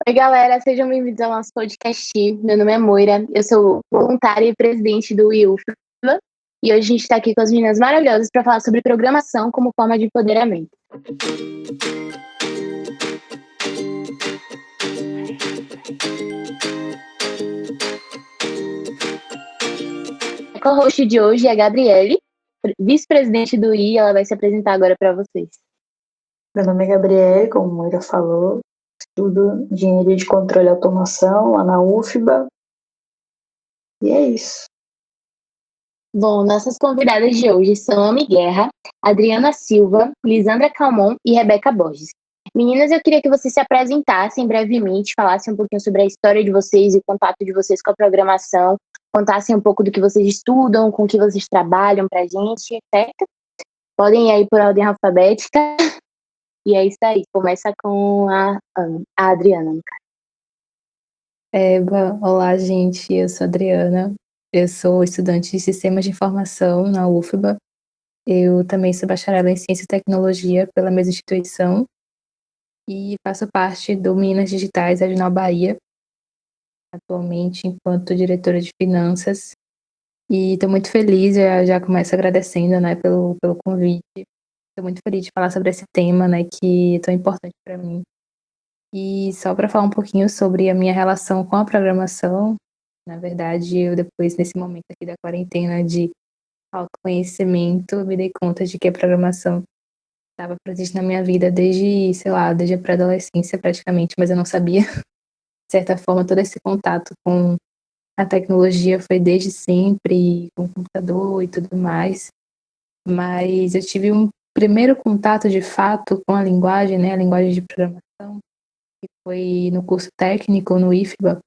Oi, galera, sejam bem-vindos ao nosso podcast. Meu nome é Moira, eu sou voluntária e presidente do IUFBA e hoje a gente está aqui com as meninas maravilhosas para falar sobre programação como forma de empoderamento. A co-host de hoje é a Gabriele, vice-presidente do I, ela vai se apresentar agora para vocês. Meu nome é Gabriele, como a Moira falou, estudo Engenharia de Controle e Automação lá na UFBA. E é isso. Bom, nossas convidadas de hoje são Ami Guerra, Adriana Silva, Lisandra Calmon e Rebeca Borges. Meninas, eu queria que vocês se apresentassem brevemente, falassem um pouquinho sobre a história de vocês e o contato de vocês com a programação, contassem um pouco do que vocês estudam, com o que vocês trabalham pra gente, certo? Podem ir aí por ordem alfabética. E é isso aí, começa com a Adriana, no caso. Olá, gente, eu sou a Adriana, eu sou estudante de Sistemas de Informação na UFBA, eu também sou bacharel em Ciência e Tecnologia pela mesma instituição e faço parte do Minas Digitais Regional Bahia, atualmente enquanto diretora de Finanças, e estou muito feliz, já começo agradecendo, né, pelo convite, estou muito feliz de falar sobre esse tema, né, que é tão importante para mim. E só para falar um pouquinho sobre a minha relação com a programação, na verdade, eu depois, nesse momento aqui da quarentena de autoconhecimento, eu me dei conta de que a programação estava presente na minha vida desde, sei lá, desde a pré-adolescência praticamente, mas eu não sabia. De certa forma, todo esse contato com a tecnologia foi desde sempre, com o computador e tudo mais. Mas eu tive um primeiro contato, de fato, com a linguagem, né, a linguagem de programação, que foi no curso técnico no IFBA,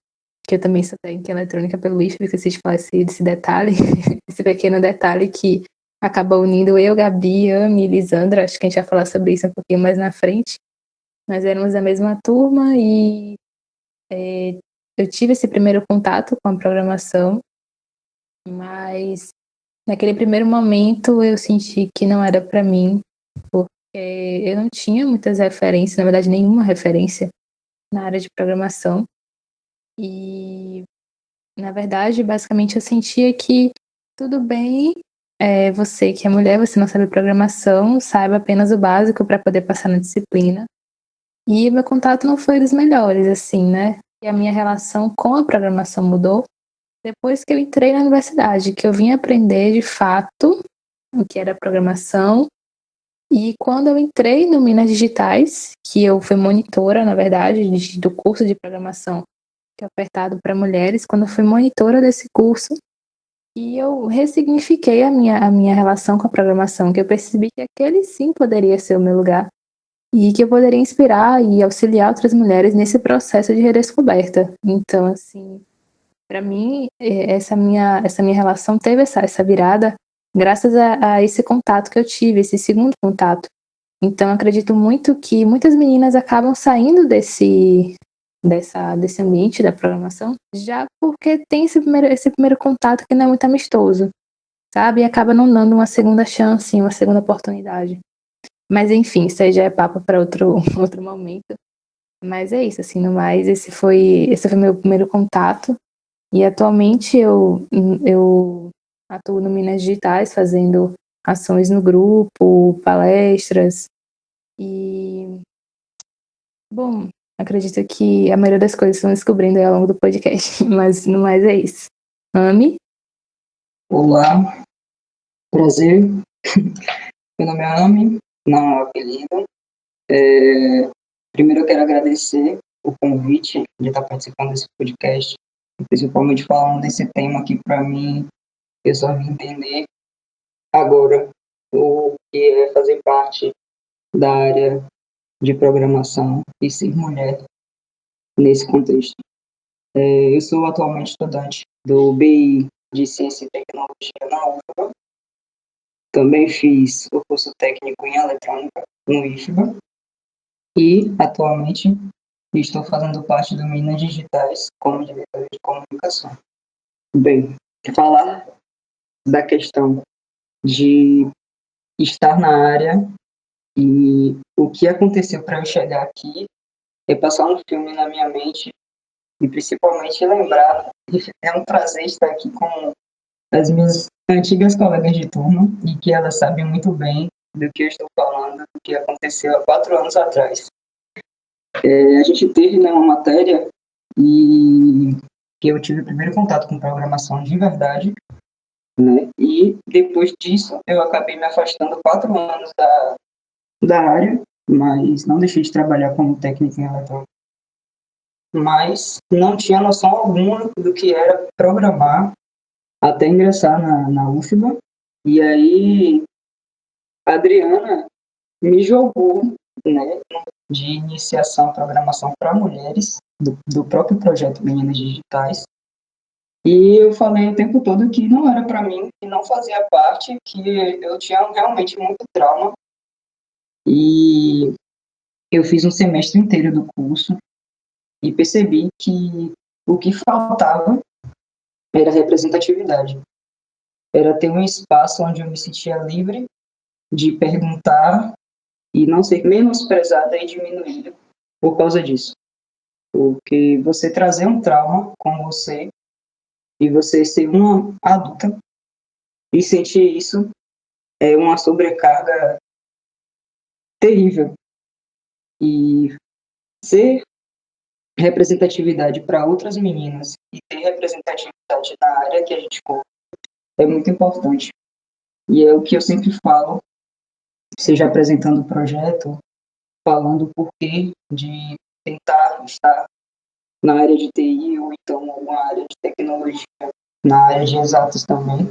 que eu também sou técnica em eletrônica pelo IFBA, esqueci de falar desse detalhe, esse pequeno detalhe que acaba unindo eu, Gabi, Ami e Lisandra, acho que a gente vai falar sobre isso um pouquinho mais na frente. Nós éramos da mesma turma e eu tive esse primeiro contato com a programação, mas naquele primeiro momento eu senti que não era para mim, porque eu não tinha muitas referências, na verdade nenhuma referência na área de programação. E, na verdade, basicamente eu sentia que tudo bem, você que é mulher, você não sabe programação, saiba apenas o básico para poder passar na disciplina. E meu contato não foi dos melhores, assim, né? E a minha relação com a programação mudou depois que eu entrei na universidade, que eu vim aprender de fato o que era programação. E quando eu entrei no Minas Digitais, que eu fui monitora, na verdade, do curso de programação que é ofertado para mulheres, quando eu fui monitora desse curso, e eu ressignifiquei a minha relação com a programação, que eu percebi que aquele sim poderia ser o meu lugar, e que eu poderia inspirar e auxiliar outras mulheres nesse processo de redescoberta. Então, assim, para mim, essa minha relação teve essa virada graças a esse contato que eu tive, esse segundo contato. Então, acredito muito que muitas meninas acabam saindo desse ambiente da programação, já porque tem esse primeiro contato que não é muito amistoso, sabe? E acaba não dando uma segunda chance, uma segunda oportunidade. Mas enfim, isso aí já é papo para outro momento. Mas é isso, assim, no mais, esse foi meu primeiro contato. E atualmente eu atuo no Minas Digitais, fazendo ações no grupo, palestras. E, bom, acredito que a maioria das coisas estão descobrindo aí ao longo do podcast, mas no mais é isso. Ami? Olá, prazer. Meu nome é Ami, não é apelido. Primeiro eu quero agradecer o convite de estar participando desse podcast, principalmente falando desse tema que para mim eu só vim entender agora o que é fazer parte da área de programação e ser mulher nesse contexto. Eu sou atualmente estudante do BI de Ciência e Tecnologia na UFBA. Também fiz o curso técnico em eletrônica no IFBA e atualmente estou fazendo parte do Minas Digitais como diretor de comunicação. Bem, falar da questão de estar na área e o que aconteceu para eu chegar aqui repassar um filme na minha mente e principalmente lembrar. É um prazer estar aqui com as minhas antigas colegas de turma e que elas sabem muito bem do que eu estou falando, do que aconteceu há 4 anos atrás. A gente teve, né, uma matéria e que eu tive o primeiro contato com programação de verdade, né? E depois disso eu acabei me afastando 4 anos da área, mas não deixei de trabalhar como técnico em eletrônica. Mas não tinha noção alguma do que era programar até ingressar na UFBA. E aí a Adriana me jogou, né, de iniciação programação para mulheres, do próprio projeto Meninas Digitais. E eu falei o tempo todo que não era para mim, que não fazia parte, que eu tinha realmente muito trauma. E eu fiz um semestre inteiro do curso e percebi que o que faltava era representatividade. Era ter um espaço onde eu me sentia livre de perguntar e não ser menosprezada e diminuída por causa disso. Porque você trazer um trauma com você e você ser uma adulta e sentir isso é uma sobrecarga terrível. E ser representatividade para outras meninas e ter representatividade na área que a gente for é muito importante. E é o que eu sempre falo, seja apresentando o projeto, falando o porquê de tentar estar na área de TI ou então uma área de tecnologia, na área de exatas também.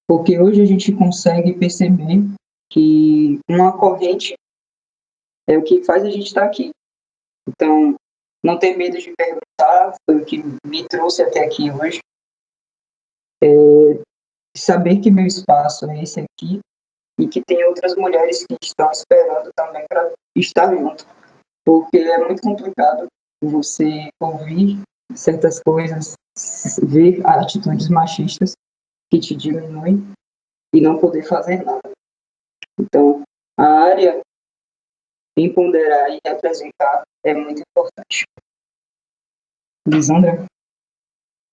Porque hoje a gente consegue perceber que uma corrente é o que faz a gente estar aqui. Então, não ter medo de perguntar foi o que me trouxe até aqui hoje. Saber que meu espaço é esse aqui e que tem outras mulheres que estão esperando também para estar junto. Porque é muito complicado você ouvir certas coisas, ver atitudes machistas que te diminuem e não poder fazer nada. Então, a área empoderar e representar é muito importante. Lisandra?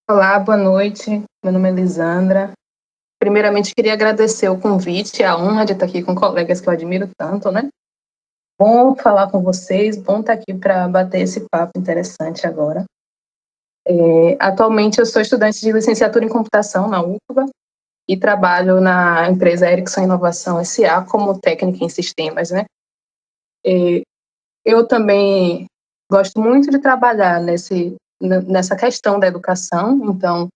Olá, boa noite. Meu nome é Lisandra. Primeiramente, queria agradecer o convite, a honra de estar aqui com colegas que eu admiro tanto, né? Bom falar com vocês, bom estar aqui para bater esse papo interessante agora. Atualmente, eu sou estudante de licenciatura em computação na UFBA e trabalho na empresa Ericsson Inovação S.A. como técnica em sistemas, né? Eu também gosto muito de trabalhar nessa questão da educação, então,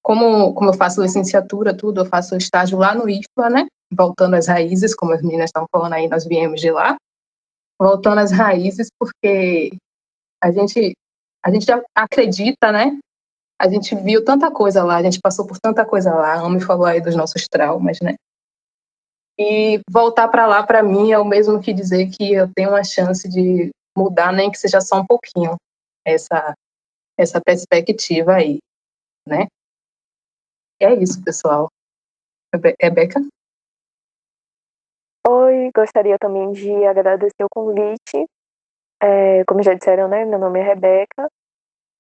como eu faço licenciatura, tudo, eu faço estágio lá no IFBA, né? Voltando às raízes, como as meninas estão falando aí, nós viemos de lá. Voltando às raízes, porque a gente já acredita, né? A gente viu tanta coisa lá, a gente passou por tanta coisa lá, a Ami falou aí dos nossos traumas, né? E voltar para lá, para mim, é o mesmo que dizer que eu tenho uma chance de mudar, nem que seja só um pouquinho, essa perspectiva aí, né? E é isso, pessoal. Rebeca? Oi, gostaria também de agradecer o convite. Como já disseram, né? Meu nome é Rebeca.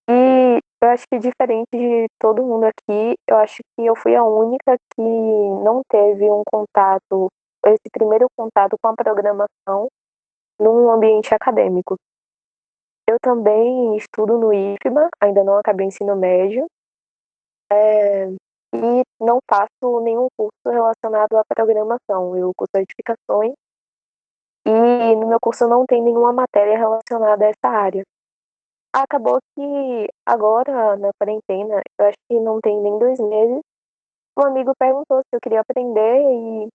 E eu acho que diferente de todo mundo aqui, eu acho que eu fui a única que não teve um contato, esse primeiro contato com a programação num ambiente acadêmico. Eu também estudo no IFBA, ainda não acabei o ensino médio, e não faço nenhum curso relacionado à programação. Eu curso certificações e no meu curso não tem nenhuma matéria relacionada a essa área. Acabou que agora, na quarentena, eu acho que não tem nem 2 meses, um amigo perguntou se eu queria aprender e,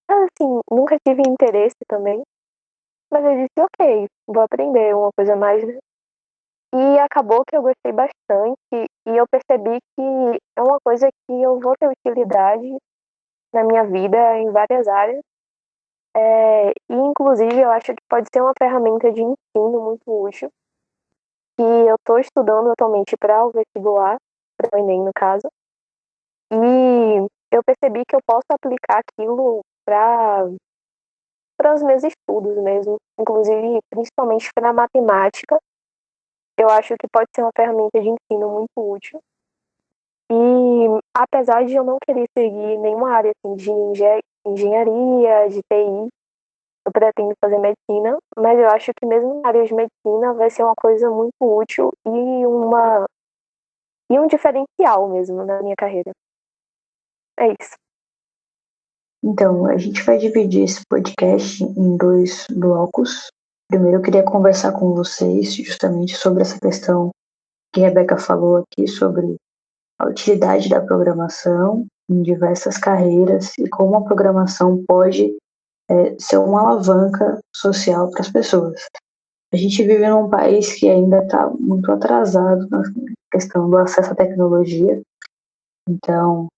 assim, nunca tive interesse também, mas eu disse, ok, vou aprender uma coisa a mais, né? E acabou que eu gostei bastante e eu percebi que é uma coisa que eu vou ter utilidade na minha vida em várias áreas. E inclusive eu acho que pode ser uma ferramenta de ensino muito útil, que eu estou estudando atualmente para o vestibular, para o Enem no caso, e eu percebi que eu posso aplicar aquilo para para os meus estudos mesmo, inclusive principalmente para a matemática. Eu acho que pode ser uma ferramenta de ensino muito útil. E apesar de eu não querer seguir nenhuma área assim, de engenharia, de TI, eu pretendo fazer medicina, mas eu acho que mesmo na área de medicina vai ser uma coisa muito útil e um diferencial mesmo na minha carreira. É isso. Então, a gente vai dividir esse podcast em 2 blocos. Primeiro, eu queria conversar com vocês justamente sobre essa questão que a Rebeca falou aqui, sobre a utilidade da programação em diversas carreiras e como a programação pode ser uma alavanca social para as pessoas. A gente vive num país que ainda está muito atrasado na questão do acesso à tecnologia. Então,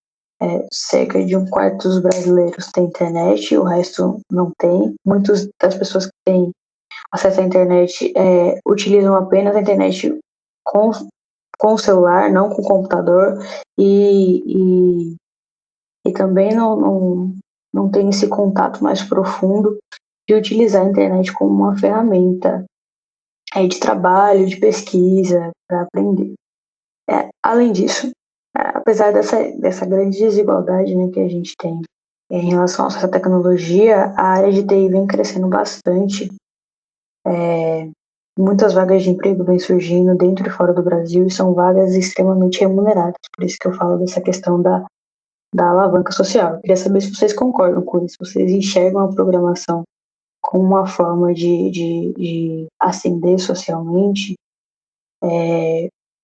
cerca de 1/4 dos brasileiros tem internet, o resto não tem. Muitas das pessoas que têm acesso à internet utilizam apenas a internet com o celular, não com o computador, e também não tem esse contato mais profundo de utilizar a internet como uma ferramenta de trabalho, de pesquisa, para aprender. Além disso, apesar dessa grande desigualdade, né, que a gente tem em relação a essa tecnologia, a área de TI vem crescendo bastante. Muitas vagas de emprego vêm surgindo dentro e fora do Brasil e são vagas extremamente remuneradas. Por isso que eu falo dessa questão da alavanca social. Eu queria saber se vocês concordam com isso, se vocês enxergam a programação como uma forma de ascender socialmente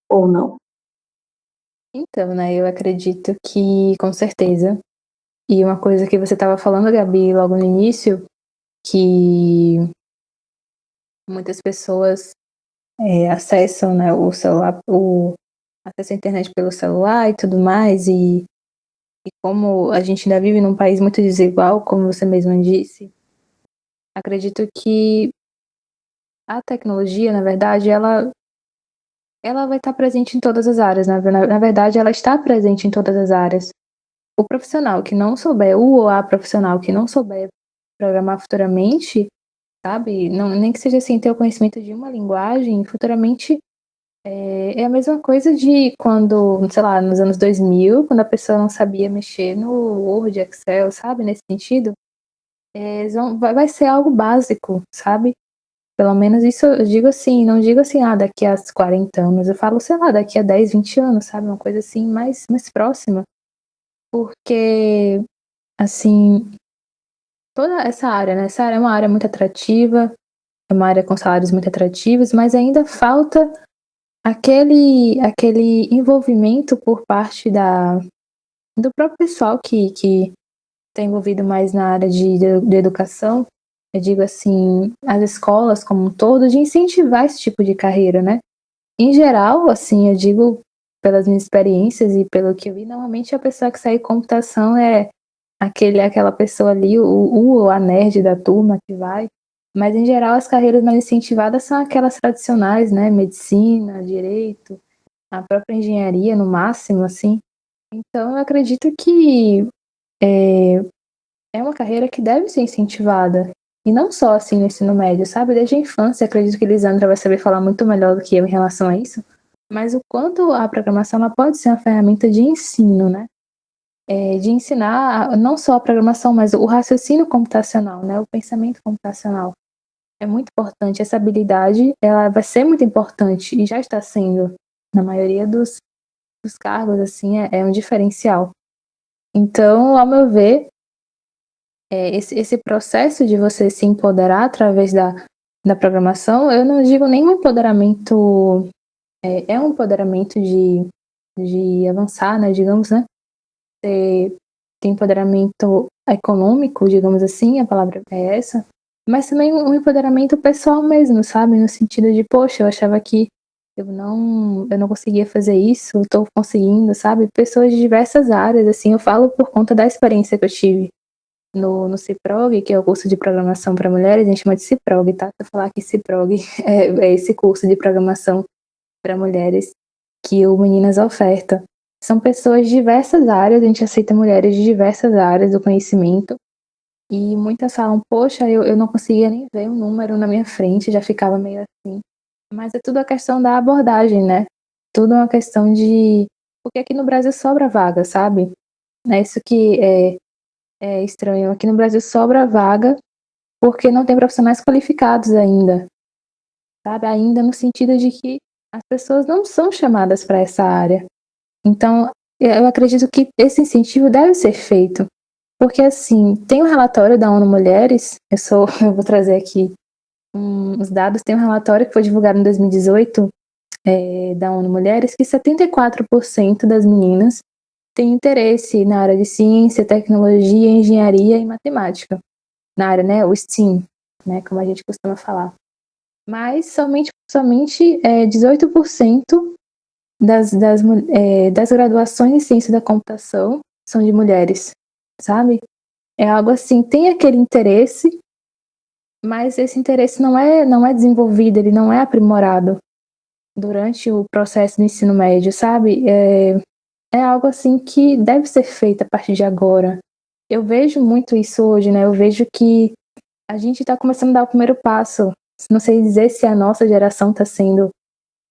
ou não. Então, né, eu acredito que, com certeza, e uma coisa que você estava falando, Gabi, logo no início, que muitas pessoas acessam, né, o celular, acessam a internet pelo celular e tudo mais, e como a gente ainda vive num país muito desigual, como você mesma disse, acredito que a tecnologia, na verdade, ela vai estar presente em todas as áreas, né? Na verdade, ela está presente em todas as áreas. O profissional que não souber, o ou a profissional que não souber programar futuramente, sabe? Não, nem que seja assim, ter o conhecimento de uma linguagem, futuramente é a mesma coisa de quando, sei lá, nos anos 2000, quando a pessoa não sabia mexer no Word, Excel, sabe? Nesse sentido, vai ser algo básico, sabe? Pelo menos isso eu digo assim, não digo assim, daqui a 40 anos, eu falo, sei lá, daqui a 10, 20 anos, sabe? Uma coisa assim, mais próxima. Porque, assim, toda essa área, né? Essa área é uma área muito atrativa, é uma área com salários muito atrativos, mas ainda falta aquele envolvimento por parte do próprio pessoal que está envolvido mais na área de educação. Eu digo assim, as escolas como um todo, de incentivar esse tipo de carreira, né? Em geral, assim, eu digo pelas minhas experiências e pelo que eu vi, normalmente a pessoa que sai em computação é aquela pessoa ali, a nerd da turma que vai. Mas, em geral, as carreiras mais incentivadas são aquelas tradicionais, né? Medicina, direito, a própria engenharia, no máximo, assim. Então, eu acredito que é uma carreira que deve ser incentivada. E não só, assim, no ensino médio, sabe? Desde a infância, acredito que Lisandra vai saber falar muito melhor do que eu em relação a isso. Mas o quanto a programação ela pode ser uma ferramenta de ensino, né? De ensinar não só a programação, mas o raciocínio computacional, né? O pensamento computacional. É muito importante. Essa habilidade, ela vai ser muito importante e já está sendo. Na maioria dos cargos, assim, é um diferencial. Então, ao meu ver, esse processo de você se empoderar através da programação, eu não digo nem um empoderamento, um empoderamento de avançar, né, digamos, né? Tem empoderamento econômico, digamos assim, a palavra é essa, mas também um empoderamento pessoal mesmo, sabe? No sentido de, poxa, eu achava que eu não conseguia fazer isso, estou conseguindo, sabe? Pessoas de diversas áreas, assim, eu falo por conta da experiência que eu tive no CIPROG, que é o curso de programação para mulheres, a gente chama de CIPROG, tá? Se eu falar que CIPROG é esse curso de programação para mulheres que o Meninas oferta. São pessoas de diversas áreas, a gente aceita mulheres de diversas áreas do conhecimento, E muitas falam, poxa, eu não conseguia nem ver um número na minha frente, já ficava meio assim. Mas é tudo a questão da abordagem, né? Tudo uma questão de... Porque aqui no Brasil sobra vaga, sabe? É isso que é estranho. Aqui no Brasil sobra vaga porque não tem profissionais qualificados ainda, sabe? Ainda no sentido de que as pessoas não são chamadas para essa área. Então, eu acredito que esse incentivo deve ser feito. Porque, assim, tem um relatório da ONU Mulheres, eu vou trazer aqui os dados, tem um relatório que foi divulgado em 2018, da ONU Mulheres, que 74% das meninas têm interesse na área de ciência, tecnologia, engenharia e matemática. Na área, né, o STEAM, né, como a gente costuma falar. Mas somente 18% das graduações em ciência da computação são de mulheres, sabe? É algo assim, tem aquele interesse, mas esse interesse não é desenvolvido, ele não é aprimorado durante o processo do ensino médio, sabe? É algo assim que deve ser feito a partir de agora. Eu vejo muito isso hoje, né? Eu vejo que a gente está começando a dar o primeiro passo. Não sei dizer se a nossa geração está sendo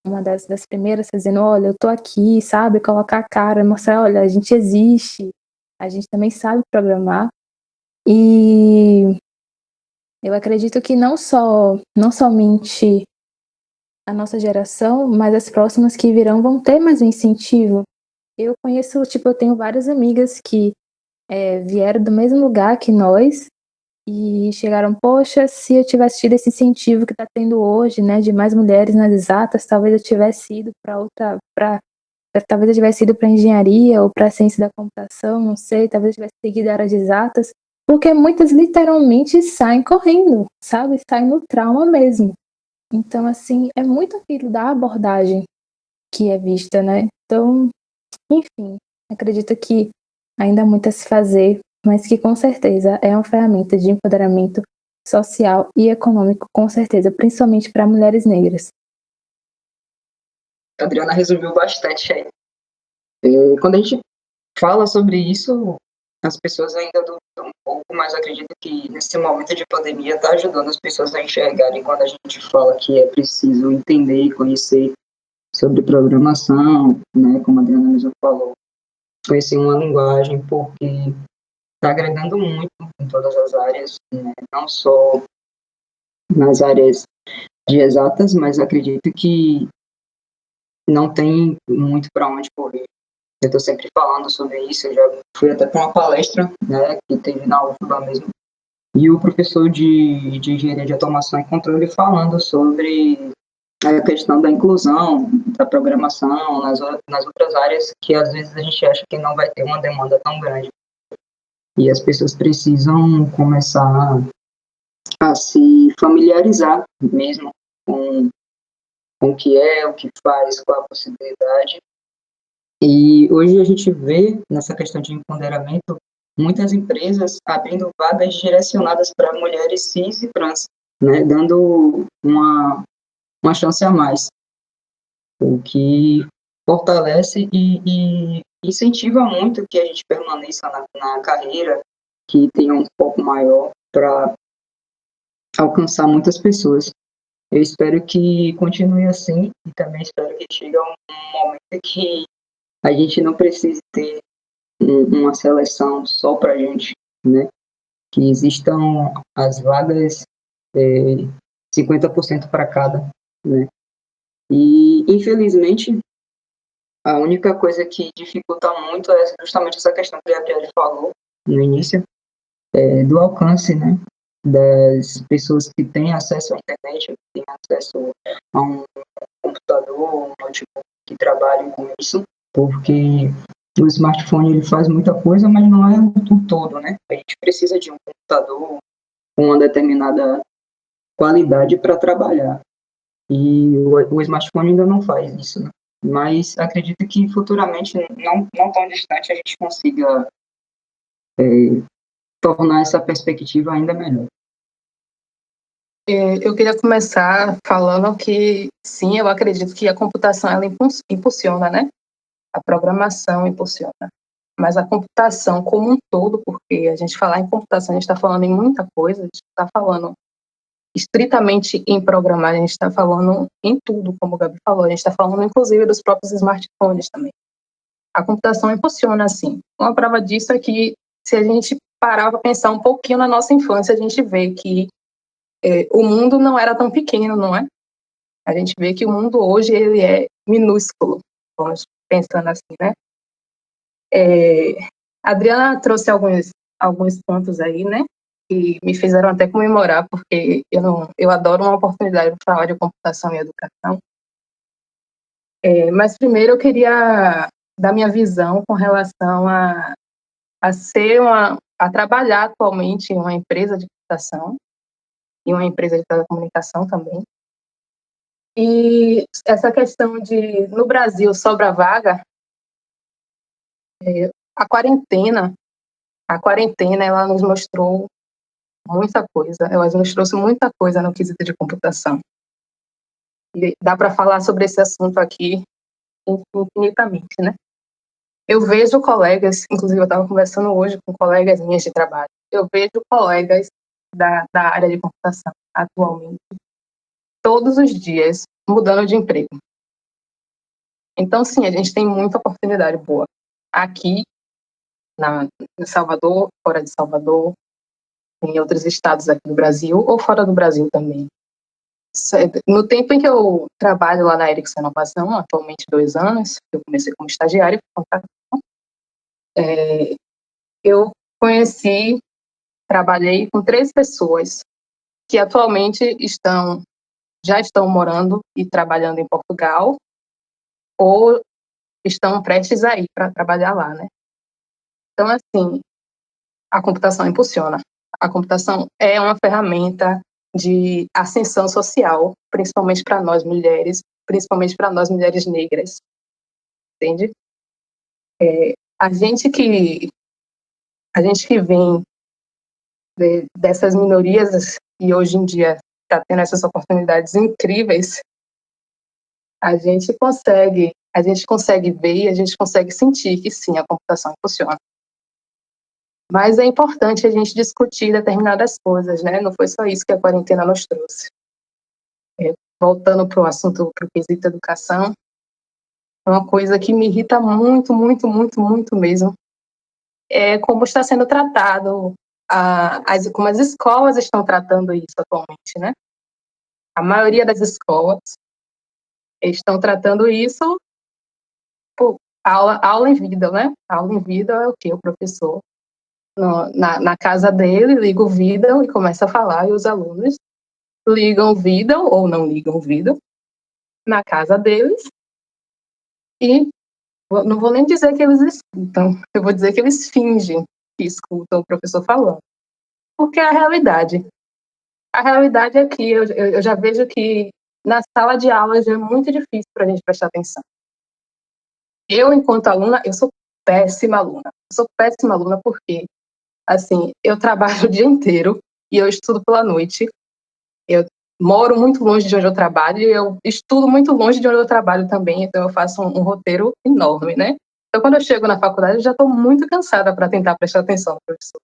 uma das primeiras, dizendo, olha, eu tô aqui, sabe? Colocar a cara, mostrar, olha, a gente existe, a gente também sabe programar. E eu acredito que não somente a nossa geração, mas as próximas que virão vão ter mais um incentivo. Eu conheço, eu tenho várias amigas que vieram do mesmo lugar que nós e chegaram, poxa, se eu tivesse tido esse incentivo que está tendo hoje, né, de mais mulheres nas exatas, talvez eu tivesse ido talvez eu tivesse ido para engenharia ou para ciência da computação, não sei, talvez eu tivesse seguido a área de exatas, porque muitas literalmente saem correndo, sabe? Saem no trauma mesmo. Então, assim, é muito aquilo da abordagem que é vista, né? Então, enfim, acredito que ainda há muito a se fazer, mas que com certeza é uma ferramenta de empoderamento social e econômico, com certeza, principalmente para mulheres negras. A Adriana resumiu bastante aí. Quando a gente fala sobre isso, as pessoas ainda duvidam um pouco, mas acredito que nesse momento de pandemia está ajudando as pessoas a enxergarem quando a gente fala que é preciso entender e conhecer sobre programação, né, como a Adriana mesmo falou, conhecer uma linguagem, porque está agregando muito em todas as áreas, né, não só nas áreas de exatas, mas acredito que não tem muito para onde correr. Eu estou sempre falando sobre isso, eu já fui até para uma palestra, né, que teve na UFBA mesmo, e o professor de engenharia de automação e controle falando sobre a questão da inclusão, da programação, nas outras áreas que às vezes a gente acha que não vai ter uma demanda tão grande. E as pessoas precisam começar a se familiarizar mesmo com o que é, o que faz, qual a possibilidade. E hoje a gente vê, nessa questão de empoderamento, muitas empresas abrindo vagas direcionadas para mulheres cis e trans, né, dando uma chance a mais, o que fortalece e incentiva muito que a gente permaneça na carreira, que tenha um foco maior para alcançar muitas pessoas. Eu espero que continue assim e também espero que chegue um momento que a gente não precise ter uma seleção só para a gente, né? Que existam as vagas 50% para cada, né? E, infelizmente, a única coisa que dificulta muito é justamente essa questão que a Gabriela falou no início, do alcance, né? Das pessoas que têm acesso à internet, que têm acesso a um computador, um notebook, que trabalhem com isso, porque o smartphone ele faz muita coisa, mas não é o todo, né? A gente precisa de um computador com uma determinada qualidade para trabalhar. E o smartphone ainda não faz isso, né? Mas acredito que futuramente, não tão distante, a gente consiga tornar essa perspectiva ainda melhor. Eu queria começar falando que, sim, eu acredito que a computação ela impulsiona, né? A programação impulsiona. mas a computação como um todo, porque a gente falar em computação, a gente está falando em muita coisa, a gente está falando estritamente em programar, a gente está falando em tudo, como o Gabi falou, a gente está falando inclusive dos próprios smartphones também. A computação impulsiona assim. Uma prova disso é que, se a gente parar para pensar um pouquinho na nossa infância, a gente vê que o mundo não era tão pequeno, não é? A gente vê que o mundo hoje ele é minúsculo, vamos pensando assim, né? A Adriana trouxe alguns pontos aí, né? Que me fizeram até comemorar, porque eu adoro uma oportunidade para falar de computação e educação. Mas primeiro eu queria dar minha visão com relação a trabalhar atualmente em uma empresa de computação e uma empresa de telecomunicação também. E essa questão de, no Brasil, sobra vaga, a quarentena, ela nos mostrou muita coisa, ela nos trouxe muita coisa no quesito de computação. E dá para falar sobre esse assunto aqui infinitamente, né? Eu vejo colegas, inclusive eu estava conversando hoje com colegas minhas de trabalho, eu vejo colegas da área de computação atualmente, todos os dias, mudando de emprego. Então, sim, a gente tem muita oportunidade boa. Aqui, em Salvador, fora de Salvador, em outros estados aqui do Brasil, ou fora do Brasil também. No tempo em que eu trabalho lá na Ericsson Inovação, atualmente 2 anos, eu comecei como estagiária, eu trabalhei com 3 pessoas que atualmente já estão morando e trabalhando em Portugal, ou estão prestes a ir para trabalhar lá, né? Então, assim, a computação impulsiona. A computação é uma ferramenta de ascensão social, principalmente para nós mulheres negras, entende? A gente que vem dessas minorias e hoje em dia está tendo essas oportunidades incríveis, a gente consegue ver e a gente consegue sentir que sim, a computação funciona. Mas é importante a gente discutir determinadas coisas, né? Não foi só isso que a quarentena nos trouxe. Voltando para o assunto, para o quesito educação, uma coisa que me irrita muito, muito, muito, muito mesmo, é como está sendo tratado, como as escolas estão tratando isso atualmente, né? A maioria das escolas estão tratando isso por aula em vida, né? Aula em vida é o quê? O professor, na casa dele, liga o vídeo e começa a falar, e os alunos ligam o vídeo ou não ligam o vídeo na casa deles, e não vou nem dizer que eles escutam, eu vou dizer que eles fingem que escutam o professor falando. Porque é a realidade. A realidade é que eu já vejo que na sala de aula já é muito difícil para a gente prestar atenção. Eu, enquanto aluna, eu sou péssima aluna. Eu sou péssima aluna porque, assim, eu trabalho o dia inteiro e eu estudo pela noite. Eu moro muito longe de onde eu trabalho e eu estudo muito longe de onde eu trabalho também, então eu faço um roteiro enorme, né? Então, quando eu chego na faculdade, eu já estou muito cansada para tentar prestar atenção no professor.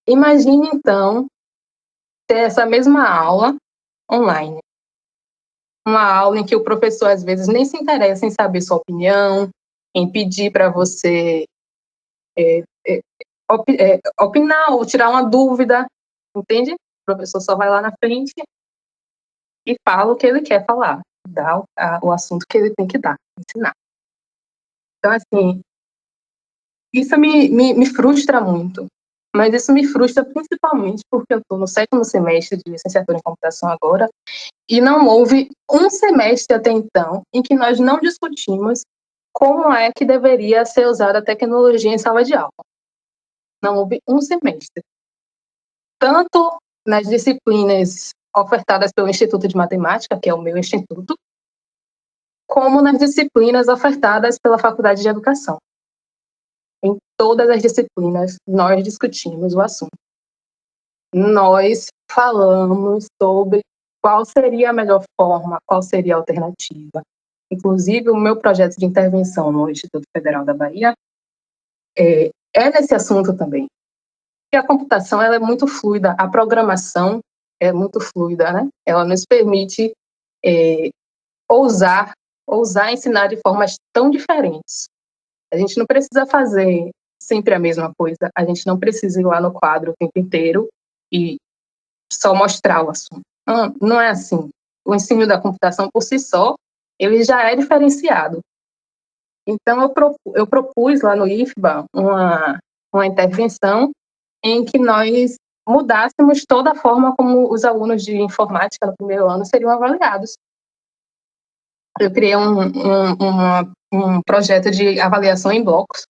Imagine, então, ter essa mesma aula online. Uma aula em que o professor, às vezes, nem se interessa em saber sua opinião, em pedir para você opinar ou tirar uma dúvida, entende? O professor só vai lá na frente e fala o que ele quer falar, dá o assunto que ele tem que dar, ensinar. Então, assim, isso me frustra muito, mas isso me frustra principalmente porque eu estou no 7º semestre de licenciatura em computação agora e não houve um semestre até então em que nós não discutimos como é que deveria ser usada a tecnologia em sala de aula. Não houve um semestre. Tanto nas disciplinas ofertadas pelo Instituto de Matemática, que é o meu instituto, como nas disciplinas ofertadas pela Faculdade de Educação. Em todas as disciplinas, nós discutimos o assunto. Nós falamos sobre qual seria a melhor forma, qual seria a alternativa. Inclusive, o meu projeto de intervenção no Instituto Federal da Bahia é nesse assunto também. E a computação ela é muito fluida, a programação é muito fluida, né? Ela nos permite ousar ensinar de formas tão diferentes. A gente não precisa fazer sempre a mesma coisa, a gente não precisa ir lá no quadro o tempo inteiro e só mostrar o assunto. Não é assim. O ensino da computação, por si só, ele já é diferenciado. Então, eu propus lá no IFBA uma intervenção em que nós mudássemos toda a forma como os alunos de informática no primeiro ano seriam avaliados. Eu criei um projeto de avaliação em blocos,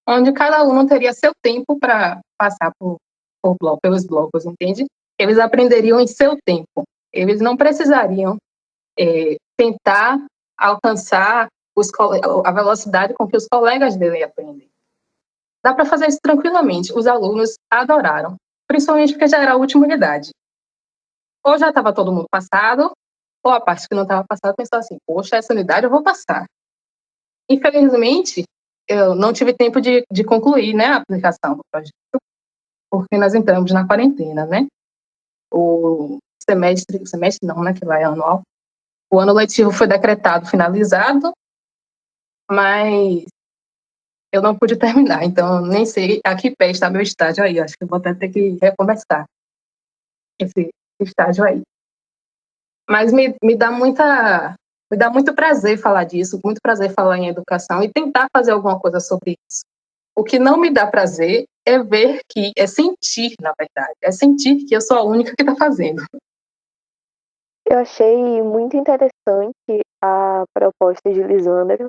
onde cada aluno teria seu tempo para passar pelos blocos, entende? Eles aprenderiam em seu tempo. Eles não precisariam tentar alcançar a velocidade com que os colegas dele aprendem. Dá para fazer isso tranquilamente. Os alunos adoraram, principalmente porque já era a última unidade. Ou já estava todo mundo passado, ou a parte que não estava passada pensou assim, poxa, essa unidade eu vou passar. Infelizmente, eu não tive tempo de concluir, né, a aplicação do projeto, porque nós entramos na quarentena, né? O semestre não, né, que vai anual. O ano letivo foi decretado finalizado, mas eu não pude terminar, então nem sei a que pé está meu estágio aí. Acho que eu vou até ter que recomeçar esse estágio aí. Mas me dá muito prazer falar disso, muito prazer falar em educação e tentar fazer alguma coisa sobre isso. O que não me dá prazer é ver que, é sentir, na verdade, é sentir que eu sou a única que está fazendo. Eu achei muito interessante a proposta de Lisandra,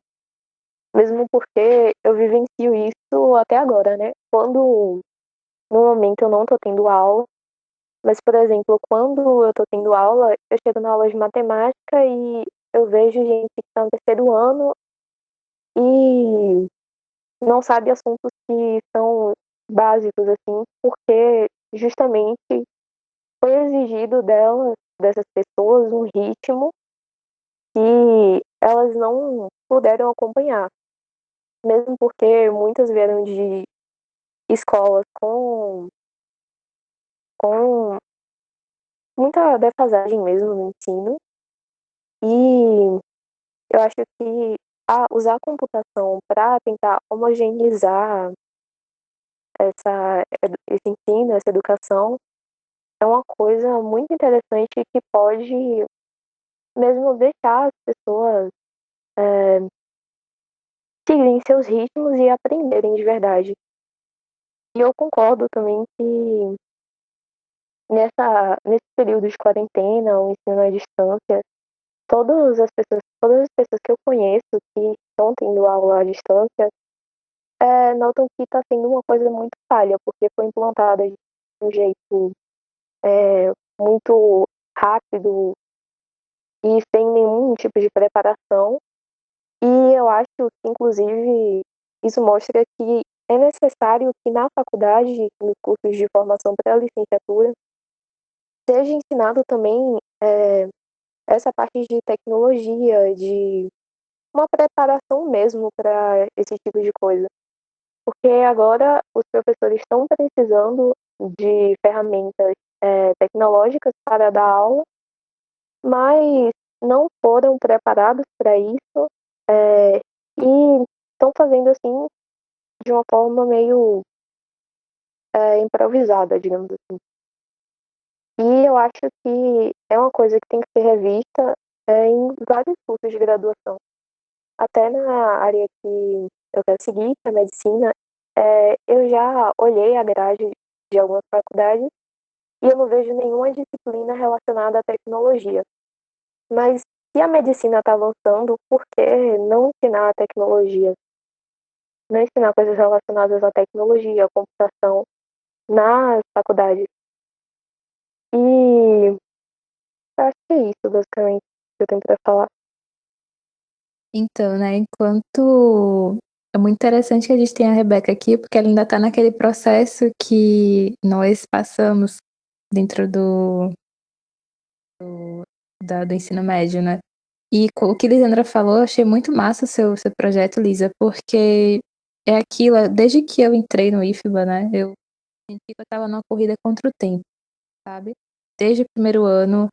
mesmo porque eu vivencio isso até agora, né? Quando, no momento, eu não estou tendo aula, mas, por exemplo, quando eu estou tendo aula, eu chego na aula de matemática e eu vejo gente que está no terceiro ano e não sabe assuntos que são básicos, assim, porque justamente foi exigido dessas pessoas, um ritmo que elas não puderam acompanhar, mesmo porque muitas vieram de escolas com muita defasagem mesmo no ensino, e eu acho que usar a computação para tentar homogeneizar esse ensino, essa educação, é uma coisa muito interessante que pode mesmo deixar as pessoas seguirem seus ritmos e aprenderem de verdade. E eu concordo também que nesse período de quarentena, o ensino à distância, todas as pessoas que eu conheço que estão tendo aula à distância, notam que está sendo uma coisa muito falha, porque foi implantada de um jeito muito rápido e sem nenhum tipo de preparação. E eu acho que, inclusive, isso mostra que é necessário que na faculdade, nos cursos de formação para licenciatura, seja ensinado também essa parte de tecnologia, de uma preparação mesmo para esse tipo de coisa. Porque agora os professores estão precisando de ferramentas tecnológicas para dar aula, mas não foram preparados para isso e estão fazendo assim de uma forma meio improvisada, digamos assim. E eu acho que é uma coisa que tem que ser revista em vários cursos de graduação. Até na área que eu quero seguir, que é a medicina, eu já olhei a grade de algumas faculdades e eu não vejo nenhuma disciplina relacionada à tecnologia. Mas se a medicina está avançando, por que não ensinar a tecnologia? Não ensinar coisas relacionadas à tecnologia, à computação nas faculdades? E eu acho que é isso, basicamente, que eu tenho para falar. Então, né, enquanto é muito interessante que a gente tenha a Rebeca aqui, porque ela ainda está naquele processo que nós passamos dentro do ensino médio, né? E o que Lisandra falou, eu achei muito massa o seu projeto, Lisa, porque é aquilo, desde que eu entrei no IFBA, né, eu senti que eu estava numa corrida contra o tempo, sabe? Desde o primeiro ano,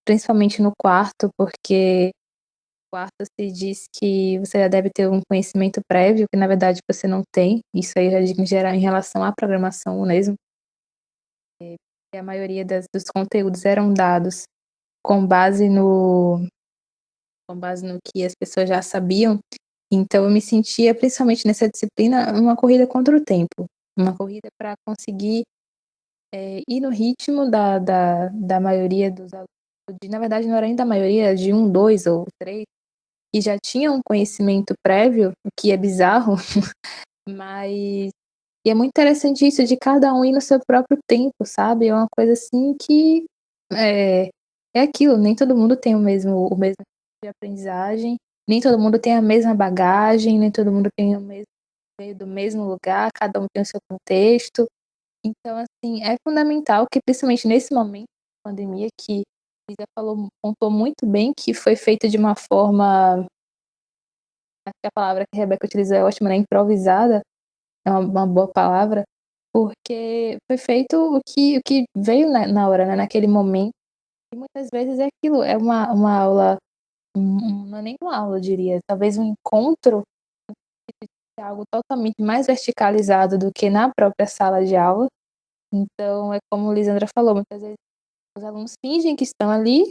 principalmente no quarto, porque no quarto se diz que você já deve ter um conhecimento prévio, que na verdade você não tem, isso aí já em geral em relação à programação mesmo, e a maioria dos conteúdos eram dados com base no que as pessoas já sabiam. Então eu me sentia, principalmente nessa disciplina, uma corrida contra o tempo, uma corrida para conseguir ir no ritmo da maioria dos alunos, na verdade não era nem da maioria, de um, dois ou três, que já tinham um conhecimento prévio, o que é bizarro, mas e é muito interessante isso, de cada um ir no seu próprio tempo, sabe? É uma coisa assim que é aquilo, nem todo mundo tem o mesmo tipo de aprendizagem, nem todo mundo tem a mesma bagagem, nem todo mundo tem veio do mesmo lugar, cada um tem o seu contexto. Então, assim, é fundamental que, principalmente nesse momento de pandemia, que a Lisa pontuou muito bem, que foi feita de uma forma, acho que a palavra que a Rebeca utilizou é ótima, né? Improvisada, é uma boa palavra, porque foi feito o que veio na hora, né? Naquele momento. E muitas vezes é aquilo, é uma aula, não é nem uma aula, eu diria, talvez um encontro, é algo totalmente mais verticalizado do que na própria sala de aula. Então, é como a Lisandra falou, muitas vezes os alunos fingem que estão ali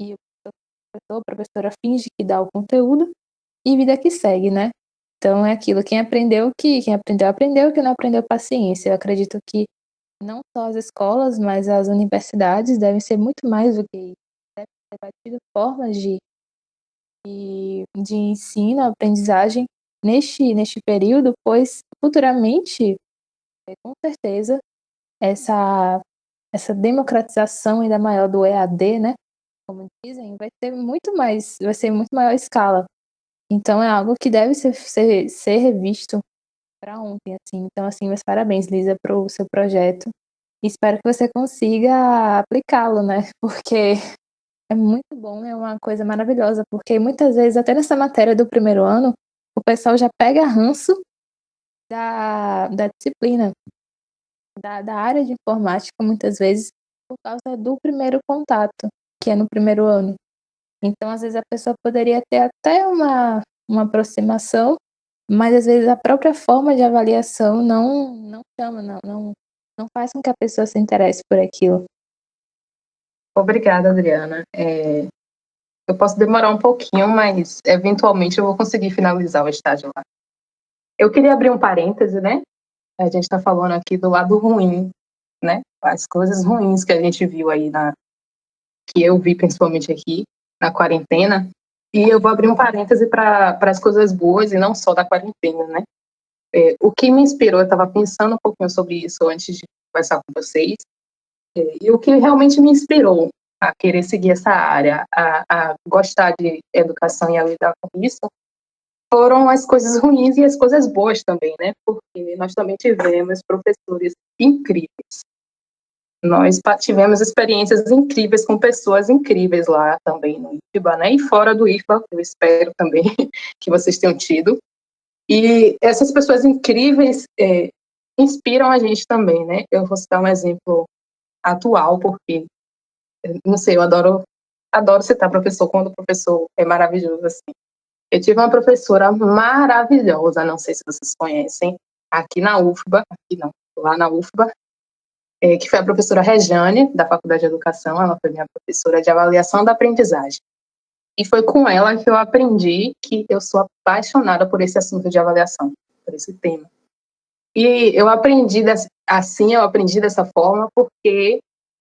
e a professora finge que dá o conteúdo e vida que segue, né? Então, é aquilo, quem aprendeu, aprendeu, quem não aprendeu, paciência. Eu acredito que não só as escolas, mas as universidades devem ser muito mais do que isso. Devem ser debatido formas de ensino, aprendizagem neste período, pois futuramente, com certeza, essa democratização ainda maior do EAD, né, como dizem, vai ser muito maior escala. Então é algo que deve ser revisto para ontem, assim. Então, assim, meus parabéns, Lisa, para o seu projeto. Espero que você consiga aplicá-lo, né, porque é muito bom, é uma coisa maravilhosa, porque muitas vezes, até nessa matéria do primeiro ano, o pessoal já pega ranço da disciplina, da área de informática, muitas vezes, por causa do primeiro contato, que é no primeiro ano. Então, às vezes, a pessoa poderia ter até uma aproximação, mas às vezes a própria forma de avaliação não chama, não faz com que a pessoa se interesse por aquilo. Obrigada, Adriana. Eu posso demorar um pouquinho, mas eventualmente eu vou conseguir finalizar o estágio lá. Eu queria abrir um parêntese, né? A gente está falando aqui do lado ruim, né? As coisas ruins que a gente viu aí, que eu vi principalmente aqui na quarentena. E eu vou abrir um parêntese para as coisas boas e não só da quarentena, né? O que me inspirou, eu estava pensando um pouquinho sobre isso antes de conversar com vocês, e o que realmente me inspirou a querer seguir essa área, a gostar de educação e a lidar com isso, foram as coisas ruins e as coisas boas também, né? Porque nós também tivemos professores incríveis. Nós tivemos experiências incríveis com pessoas incríveis lá também no IFBA, né? E fora do IFBA, eu espero também que vocês tenham tido. E essas pessoas incríveis inspiram a gente também, né? Eu vou citar um exemplo atual, porque, não sei, eu adoro citar professor quando o professor é maravilhoso, assim. Eu tive uma professora maravilhosa, não sei se vocês conhecem, aqui na UFBA, lá na UFBA, que foi a professora Rejane, da Faculdade de Educação. Ela foi minha professora de avaliação da aprendizagem. E foi com ela que eu aprendi que eu sou apaixonada por esse assunto de avaliação, por esse tema. E eu aprendi dessa forma porque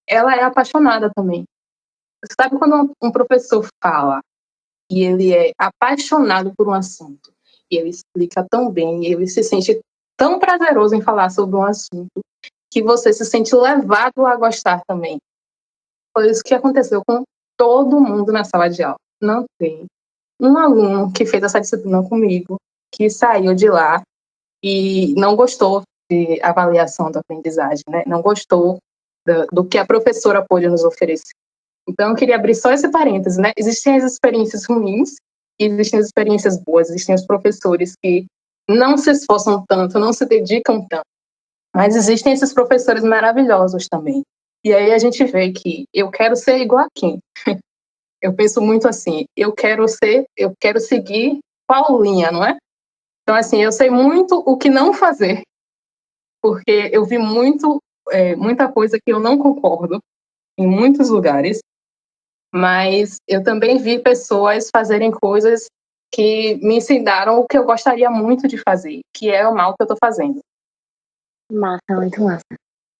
ela é apaixonada também. Sabe quando um professor fala e ele é apaixonado por um assunto, e ele explica tão bem, e ele se sente tão prazeroso em falar sobre um assunto, que você se sente levado a gostar também. Foi isso que aconteceu com todo mundo na sala de aula. Não tem um aluno que fez essa disciplina comigo, que saiu de lá e não gostou de avaliação da aprendizagem, né? Não gostou do que a professora pôde nos oferecer. Então, eu queria abrir só esse parêntese, né? Existem as experiências ruins, existem as experiências boas, existem os professores que não se esforçam tanto, não se dedicam tanto. Mas existem esses professores maravilhosos também. E aí a gente vê que eu quero ser igual a quem? Eu penso muito assim, eu quero seguir qual linha, não é? Então, assim, eu sei muito o que não fazer, porque eu vi muita coisa que eu não concordo em muitos lugares, mas eu também vi pessoas fazerem coisas que me ensinaram o que eu gostaria muito de fazer, que é o mal que eu estou fazendo. Massa, muito massa.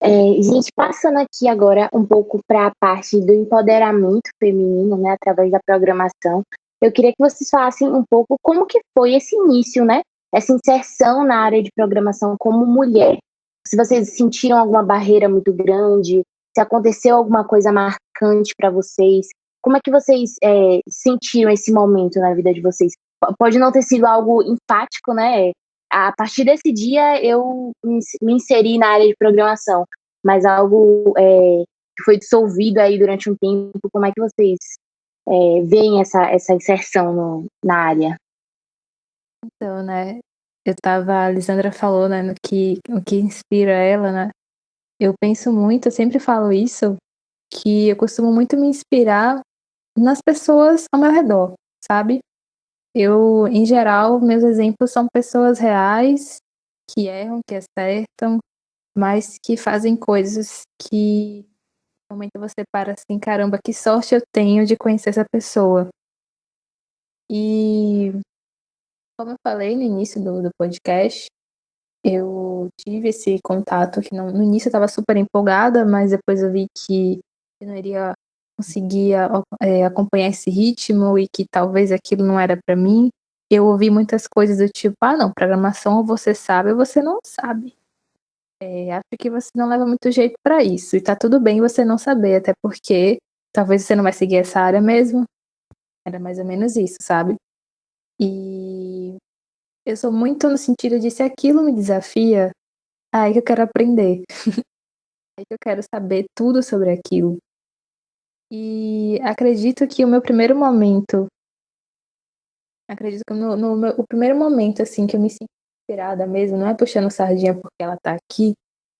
Gente, passando aqui agora um pouco para a parte do empoderamento feminino, né, através da programação, eu queria que vocês falassem um pouco como que foi esse início, né, essa inserção na área de programação como mulher. Se vocês sentiram alguma barreira muito grande, se aconteceu alguma coisa marcante para vocês, como é que vocês sentiram esse momento na vida de vocês? Pode não ter sido algo enfático, né? A partir desse dia eu me inseri na área de programação, mas algo que foi dissolvido aí durante um tempo, como é que vocês veem essa inserção na área? Então, né, a Lisandra falou, né, o que inspira ela, né, eu penso muito, eu sempre falo isso, que eu costumo muito me inspirar nas pessoas ao meu redor, sabe? Eu, em geral, meus exemplos são pessoas reais, que erram, que acertam, mas que fazem coisas que no momento você para assim, caramba, que sorte eu tenho de conhecer essa pessoa. E como eu falei no início do podcast, eu tive esse contato que no início eu estava super empolgada, mas depois eu vi que eu não iria conseguir acompanhar esse ritmo e que talvez aquilo não era para mim. Eu ouvi muitas coisas do tipo, ah não, programação ou você sabe ou você não sabe. Acho que você não leva muito jeito para isso, e tá tudo bem você não saber, até porque talvez você não vai seguir essa área mesmo. Era mais ou menos isso, sabe? E eu sou muito no sentido de se aquilo me desafia, aí que eu quero aprender. Aí que eu quero saber tudo sobre aquilo. E acredito que o meu primeiro momento, acredito que o primeiro momento, assim, que eu me sinto inspirada mesmo, não é puxando sardinha porque ela tá aqui,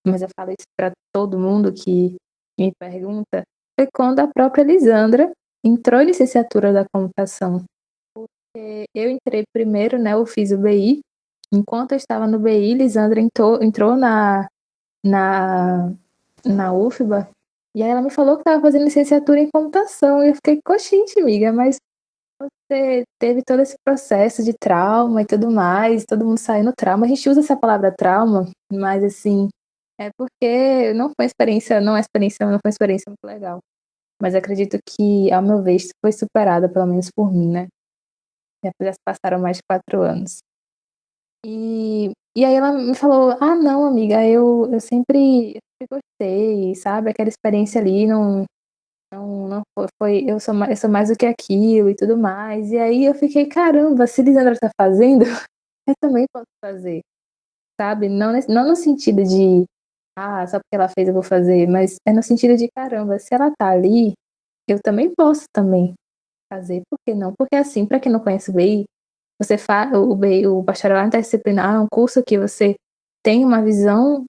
mas eu falo isso pra todo mundo que me pergunta, foi quando a própria Lisandra entrou em licenciatura da computação. Porque eu entrei primeiro, né, eu fiz o BI, enquanto eu estava no BI, Lisandra entrou na, na UFBA, e aí ela me falou que estava fazendo licenciatura em computação, e eu fiquei, coxinte, amiga, mas você teve todo esse processo de trauma e tudo mais, todo mundo saiu no trauma. A gente usa essa palavra trauma, mas assim, é porque não foi uma experiência muito legal. Mas acredito que, ao meu ver, isso foi superada, pelo menos por mim, né? Já se passaram mais de 4 anos. E aí ela me falou, ah, não, amiga, eu sempre gostei, sabe? Aquela experiência ali não foi, eu sou mais do que aquilo e tudo mais. E aí eu fiquei, caramba, se Lisandra tá fazendo, eu também posso fazer, sabe? Não no sentido de, ah, só porque ela fez eu vou fazer, mas é no sentido de, caramba, se ela tá ali, eu também posso também fazer, por que não? Porque assim, para quem não conhece o BI, você faz o BI, o bacharelado interdisciplinar é um curso que você tem uma visão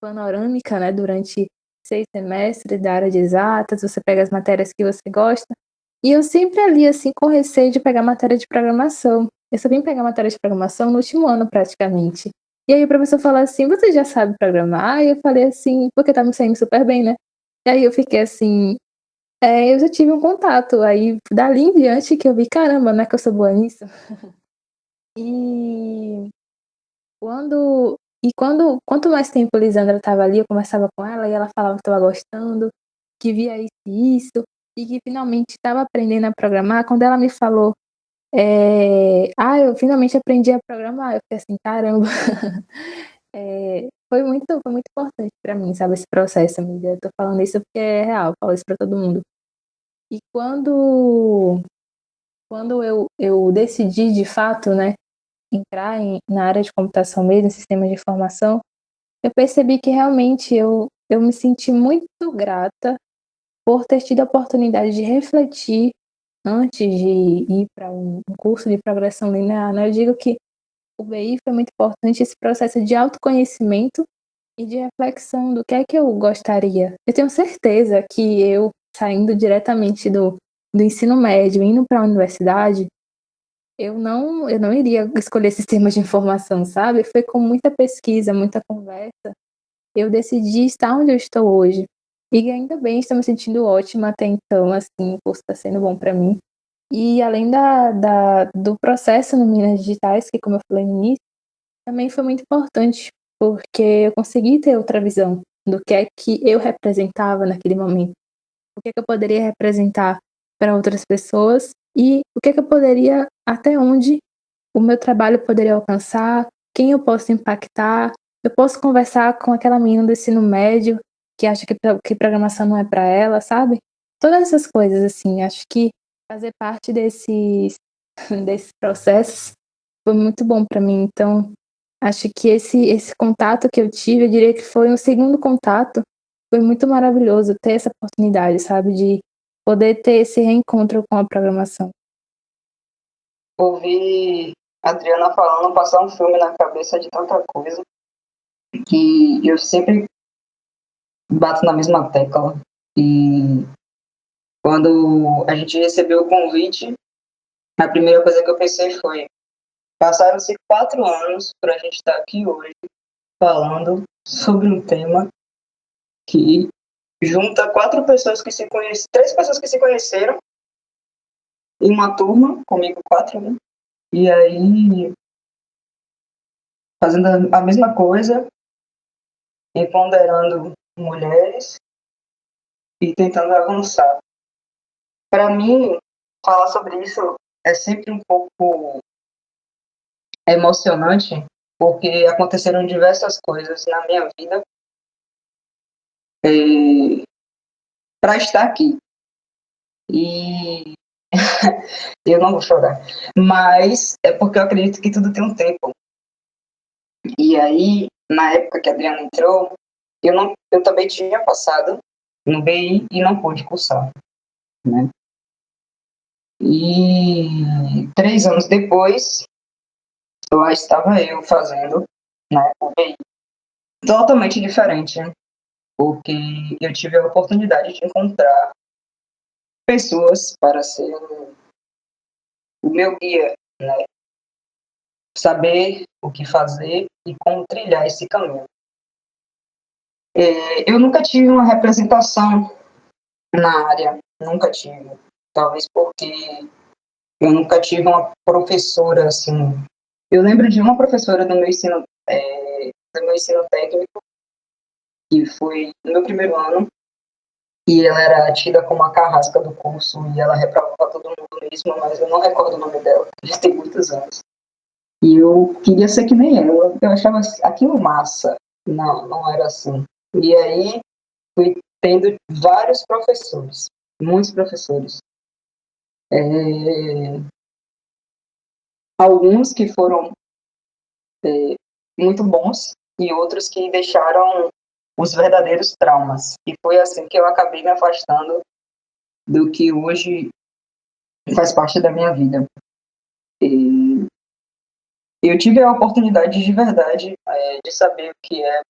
panorâmica, né, durante 6 semestres da área de exatas, você pega as matérias que você gosta, e eu sempre ali, assim, com receio de pegar matéria de programação. Eu só vim pegar matéria de programação no último ano, praticamente. E aí o professor falou assim, você já sabe programar? E eu falei assim, porque tá me saindo super bem, né? E aí eu fiquei assim, eu já tive um contato, aí dali em diante que eu vi, caramba, não é que eu sou boa nisso? E quanto mais tempo a Lisandra estava ali, eu conversava com ela e ela falava que estava gostando, que via isso e isso, e que finalmente estava aprendendo a programar. Quando ela me falou, eu finalmente aprendi a programar, eu fiquei assim, caramba. Foi muito importante para mim, sabe, esse processo, amiga. Eu tô falando isso porque é real, eu falo isso para todo mundo. E quando eu decidi, de fato, né, entrar na área de computação mesmo, sistema de informação, eu percebi que realmente eu me senti muito grata por ter tido a oportunidade de refletir antes de ir para um curso de progressão linear, né? Eu digo que o BI foi muito importante esse processo de autoconhecimento e de reflexão do que é que eu gostaria. Eu tenho certeza que eu, saindo diretamente do ensino médio, indo para a universidade, eu não iria escolher sistemas de informação, sabe? Foi com muita pesquisa, muita conversa, eu decidi estar onde eu estou hoje. E ainda bem, estou me sentindo ótima até então, assim, o curso está sendo bom para mim. E além do processo no Minas Digitais, que como eu falei no início, também foi muito importante, porque eu consegui ter outra visão do que é que eu representava naquele momento. O que é que eu poderia representar para outras pessoas e o que é que eu poderia, até onde o meu trabalho poderia alcançar, quem eu posso impactar. Eu posso conversar com aquela menina do ensino médio que acha que programação não é para ela, sabe? Todas essas coisas, assim, acho que fazer parte desses processos foi muito bom para mim. Então, acho que esse contato que eu tive, eu diria que foi um segundo contato, foi muito maravilhoso ter essa oportunidade, sabe, de poder ter esse reencontro com a programação. Ouvir a Adriana falando, passar um filme na cabeça de tanta coisa, que eu sempre bato na mesma tecla. E quando a gente recebeu o convite, a primeira coisa que eu pensei foi: passaram-se 4 anos para a gente estar aqui hoje falando sobre um tema que junta 4 pessoas que se conhecem, 3 pessoas que se conheceram em uma turma, comigo 4, né? E aí, fazendo a mesma coisa, empoderando mulheres e tentando avançar. Para mim, falar sobre isso é sempre um pouco emocionante, porque aconteceram diversas coisas na minha vida para estar aqui. E eu não vou chorar, mas é porque eu acredito que tudo tem um tempo. E aí, na época que a Adriana entrou, eu também tinha passado no BI e não pude cursar, né? E 3 anos depois, lá estava eu fazendo, né, o BI. Totalmente diferente, né? Porque eu tive a oportunidade de encontrar pessoas para ser o meu guia, né? Saber o que fazer e como trilhar esse caminho. Eu nunca tive uma representação na área, nunca tive. Talvez porque eu nunca tive uma professora assim. Eu lembro de uma professora do meu ensino técnico, que foi no meu primeiro ano, e ela era tida como a carrasca do curso, e ela reprovava todo mundo mesmo, mas eu não recordo o nome dela, já tem muitos anos. E eu queria ser que nem ela, eu achava aquilo massa. Não, não era assim. E aí fui tendo vários professores, muitos professores. Alguns que foram muito bons e outros que deixaram os verdadeiros traumas. E foi assim que eu acabei me afastando do que hoje faz parte da minha vida. E eu tive a oportunidade de verdade de saber o que é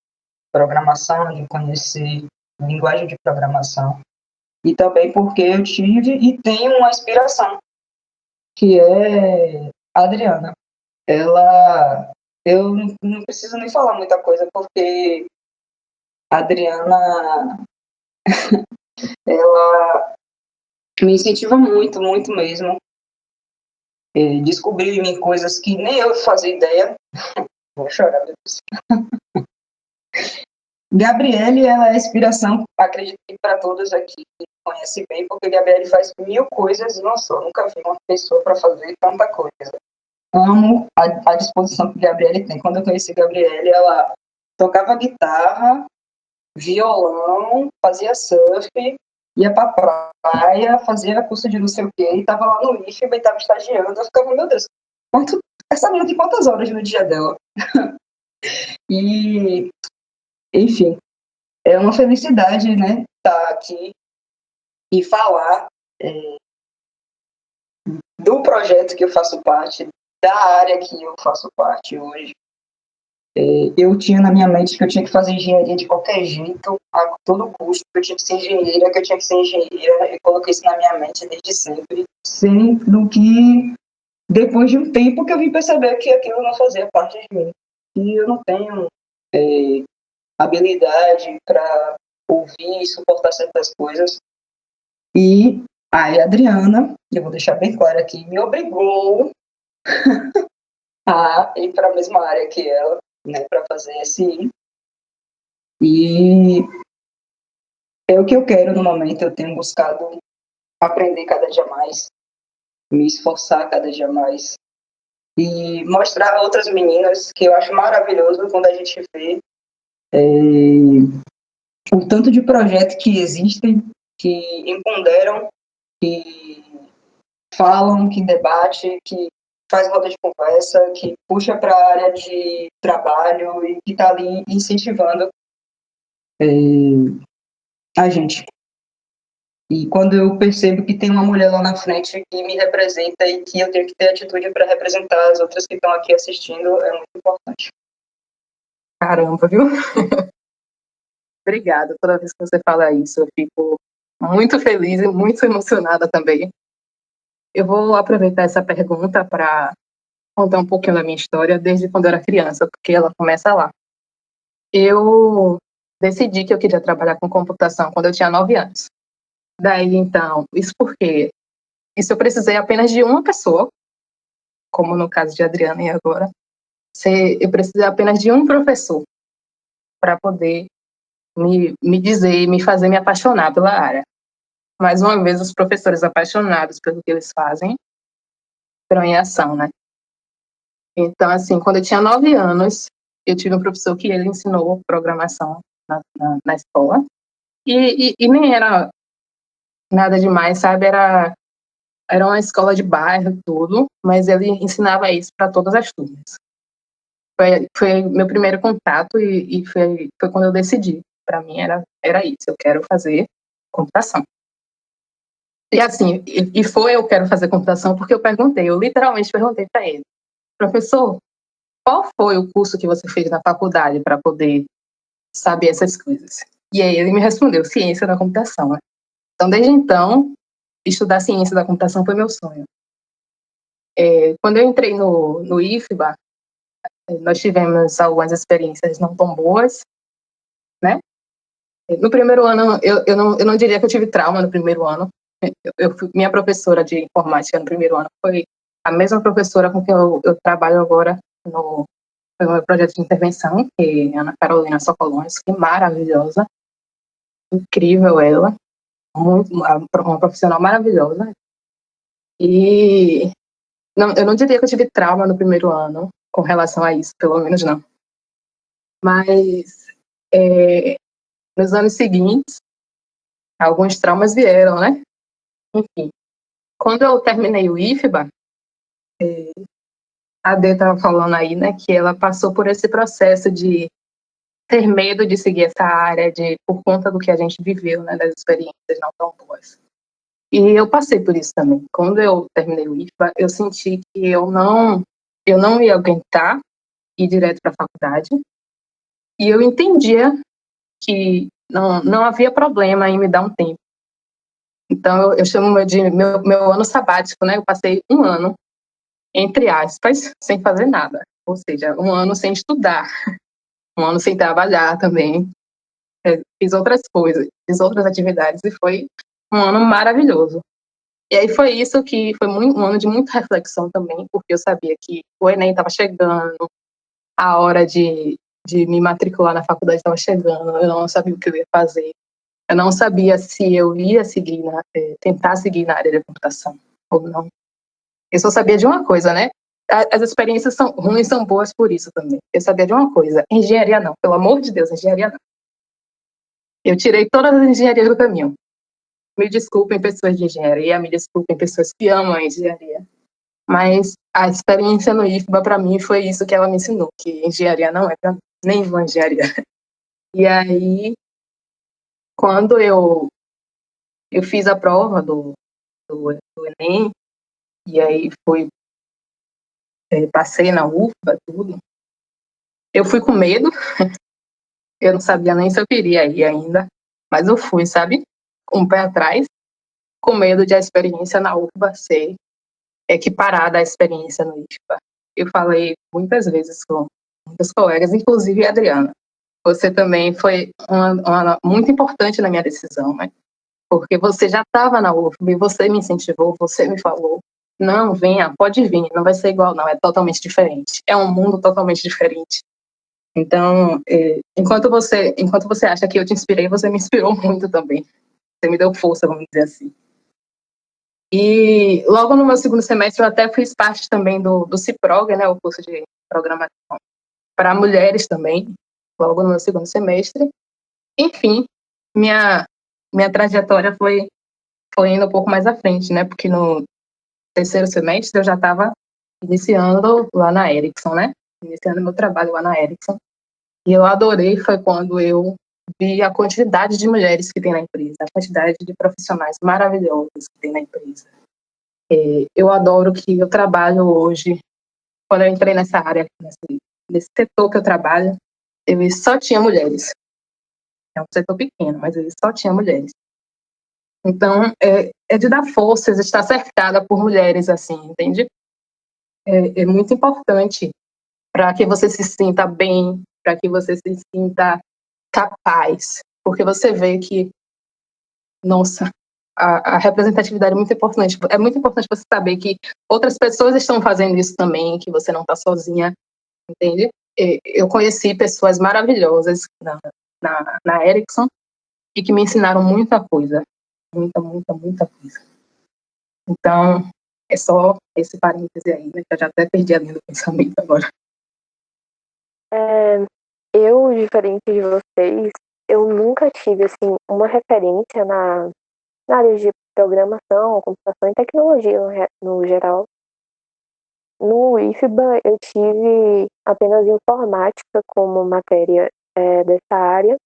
programação, de conhecer linguagem de programação. E também porque eu tive e tenho uma inspiração, que é a Adriana. Eu não preciso nem falar muita coisa, porque a Adriana, ela me incentiva muito, muito mesmo. Descobriu em mim coisas que nem eu fazia ideia. Vou chorar depois. Gabriele, ela é inspiração, acredito que para todos aqui que conhecem bem, porque Gabriele faz 1000 coisas e não só. Nunca vi uma pessoa para fazer tanta coisa. Amo a disposição que Gabriele tem. Quando eu conheci Gabriele, ela tocava guitarra, violão, fazia surf, ia pra praia, fazia curso de não sei o quê, e tava lá no IFBA e tava estagiando. Eu ficava, meu Deus, essa menina tem quantas horas no dia dela? E, enfim, é uma felicidade, né, estar aqui e falar do projeto que eu faço parte, da área que eu faço parte hoje, eu tinha na minha mente que eu tinha que fazer engenharia de qualquer jeito, a todo custo, que eu tinha que ser engenheira, que eu tinha que ser engenheira. Eu coloquei isso na minha mente desde sempre, sendo que depois de um tempo que eu vim perceber que aquilo não fazia parte de mim. E eu não tenho habilidade para ouvir e suportar certas coisas. E a Adriana, eu vou deixar bem claro aqui, me obrigou a ir para a mesma área que ela, né, para fazer SI. E é o que eu quero no momento. Eu tenho buscado aprender cada dia mais, me esforçar cada dia mais e mostrar a outras meninas, que eu acho maravilhoso quando a gente vê o tanto de projetos que existem, que empoderam, que falam, que debate, que faz roda de conversa, que puxa para a área de trabalho e que está ali incentivando a gente. E quando eu percebo que tem uma mulher lá na frente que me representa e que eu tenho que ter atitude para representar as outras que estão aqui assistindo, é muito importante. Caramba, viu? Obrigada. Toda vez que você fala isso, eu fico muito feliz e muito emocionada também. Eu vou aproveitar essa pergunta para contar um pouquinho da minha história desde quando eu era criança, porque ela começa lá. Eu decidi que eu queria trabalhar com computação quando eu tinha 9 anos. Daí, então, isso porque isso eu precisei apenas de uma pessoa, como no caso de Adriana e agora. Eu precisei apenas de um professor para poder me dizer, me fazer me apaixonar pela área. Mais uma vez, os professores apaixonados pelo que eles fazem entram em ação, né? Então, assim, quando eu tinha 9 anos, eu tive um professor que ele ensinou programação na escola. E nem era nada demais, sabe? Era uma escola de bairro, tudo, mas ele ensinava isso para todas as turmas. Foi meu primeiro contato e foi quando eu decidi. Para mim era isso, eu quero fazer computação. E assim, eu quero fazer computação porque eu literalmente perguntei para ele, professor, qual foi o curso que você fez na faculdade para poder saber essas coisas? E aí ele me respondeu, ciência da computação. Né? Então, desde então, estudar ciência da computação foi meu sonho. Quando eu entrei no IFBA, nós tivemos algumas experiências não tão boas, né? No primeiro ano, eu não diria que eu tive trauma no primeiro ano. Minha professora de informática no primeiro ano foi a mesma professora com quem eu trabalho agora no meu projeto de intervenção, que é Ana Carolina Socolões, que é maravilhosa, incrível ela, uma profissional maravilhosa. E eu não diria que eu tive trauma no primeiro ano com relação a isso, pelo menos não. Mas nos anos seguintes, alguns traumas vieram, né? Enfim, quando eu terminei o IFBA, a Dê estava falando aí, né, que ela passou por esse processo de ter medo de seguir essa área por conta do que a gente viveu, né, das experiências não tão boas. E eu passei por isso também. Quando eu terminei o IFBA, eu senti que eu não ia aguentar ir direto para a faculdade. E eu entendia que não havia problema em me dar um tempo. Então, eu chamo de meu ano sabático, né? Eu passei um ano, entre aspas, sem fazer nada. Ou seja, um ano sem estudar, um ano sem trabalhar também. Fiz outras coisas, fiz outras atividades e foi um ano maravilhoso. E aí foi isso que foi um ano de muita reflexão também, porque eu sabia que o Enem estava chegando, a hora de me matricular na faculdade estava chegando, eu não sabia o que eu ia fazer. Eu não sabia se eu ia tentar seguir na área de computação ou não. Eu só sabia de uma coisa, né? As experiências são ruins, são boas por isso também. Eu sabia de uma coisa, engenharia não. Pelo amor de Deus, engenharia não. Eu tirei todas as engenharias do caminho. Me desculpem, pessoas de engenharia, me desculpem, pessoas que amam a engenharia. Mas a experiência no IFBA, para mim, foi isso que ela me ensinou, que engenharia não é para mim, nenhuma engenharia. E aí, quando eu fiz a prova do Enem, e aí fui passei na UFBA, tudo, eu fui com medo, eu não sabia nem se eu queria ir ainda, mas eu fui, sabe? Com o pé atrás, com medo de a experiência na UFBA ser equiparada à experiência no IFBA. Eu falei muitas vezes com muitos colegas, inclusive a Adriana. Você também foi uma muito importante na minha decisão, né? Porque você já estava na UFBA e você me incentivou, você me falou, não, venha, pode vir, não vai ser igual, não, é totalmente diferente. É um mundo totalmente diferente. Então, enquanto você acha que eu te inspirei, você me inspirou muito também. Você me deu força, vamos dizer assim. E logo no meu segundo semestre eu até fiz parte também do CIPROG, né, o curso de programação para mulheres também, logo no meu segundo semestre. Enfim, minha trajetória foi indo um pouco mais à frente, né, porque no terceiro semestre eu já estava iniciando lá na Ericsson, né, iniciando meu trabalho lá na Ericsson. E eu adorei, foi quando eu vi a quantidade de mulheres que tem na empresa, a quantidade de profissionais maravilhosos que tem na empresa. Eu adoro que eu trabalho hoje, quando eu entrei nessa área, nesse setor que eu trabalho, ele só tinha mulheres. É um setor pequeno, mas ele só tinha mulheres. Então, é de dar forças, estar cercada por mulheres, assim, entende? É muito importante para que você se sinta bem, para que você se sinta capaz, porque você vê que, nossa, a representatividade é muito importante. É muito importante você saber que outras pessoas estão fazendo isso também, que você não está sozinha, entende? Eu conheci pessoas maravilhosas na Ericsson e que me ensinaram muita coisa, muita coisa. Então, é só esse parêntese aí, né, que eu já até perdi a linha do pensamento agora. Eu, diferente de vocês, eu nunca tive, assim, uma referência na área de programação, computação e tecnologia no geral. No IFBA, eu tive apenas informática como matéria dessa área.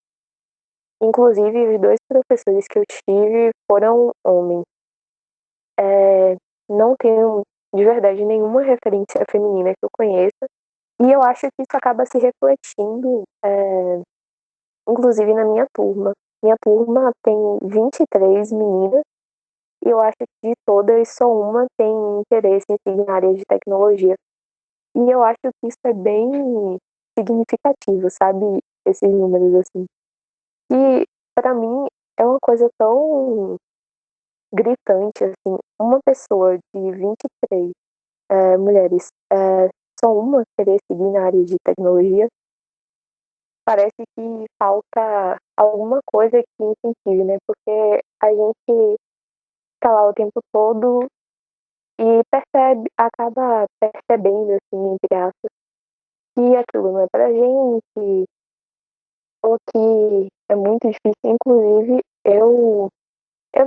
Inclusive, os dois professores que eu tive foram homens. Não tenho, de verdade, nenhuma referência feminina que eu conheça. E eu acho que isso acaba se refletindo, inclusive, na minha turma. Minha turma tem 23 meninas. E eu acho que de todas, só uma tem interesse em seguir na área de tecnologia. E eu acho que isso é bem significativo, sabe? Esses números, assim. E, para mim, é uma coisa tão gritante, assim. Uma pessoa de 23 mulheres, só uma querer seguir na área de tecnologia, parece que falta alguma coisa que incentive, né? Porque a gente tá lá o tempo todo e acaba percebendo, assim, entre aspas, que aquilo não é pra gente, ou que é muito difícil. Inclusive, eu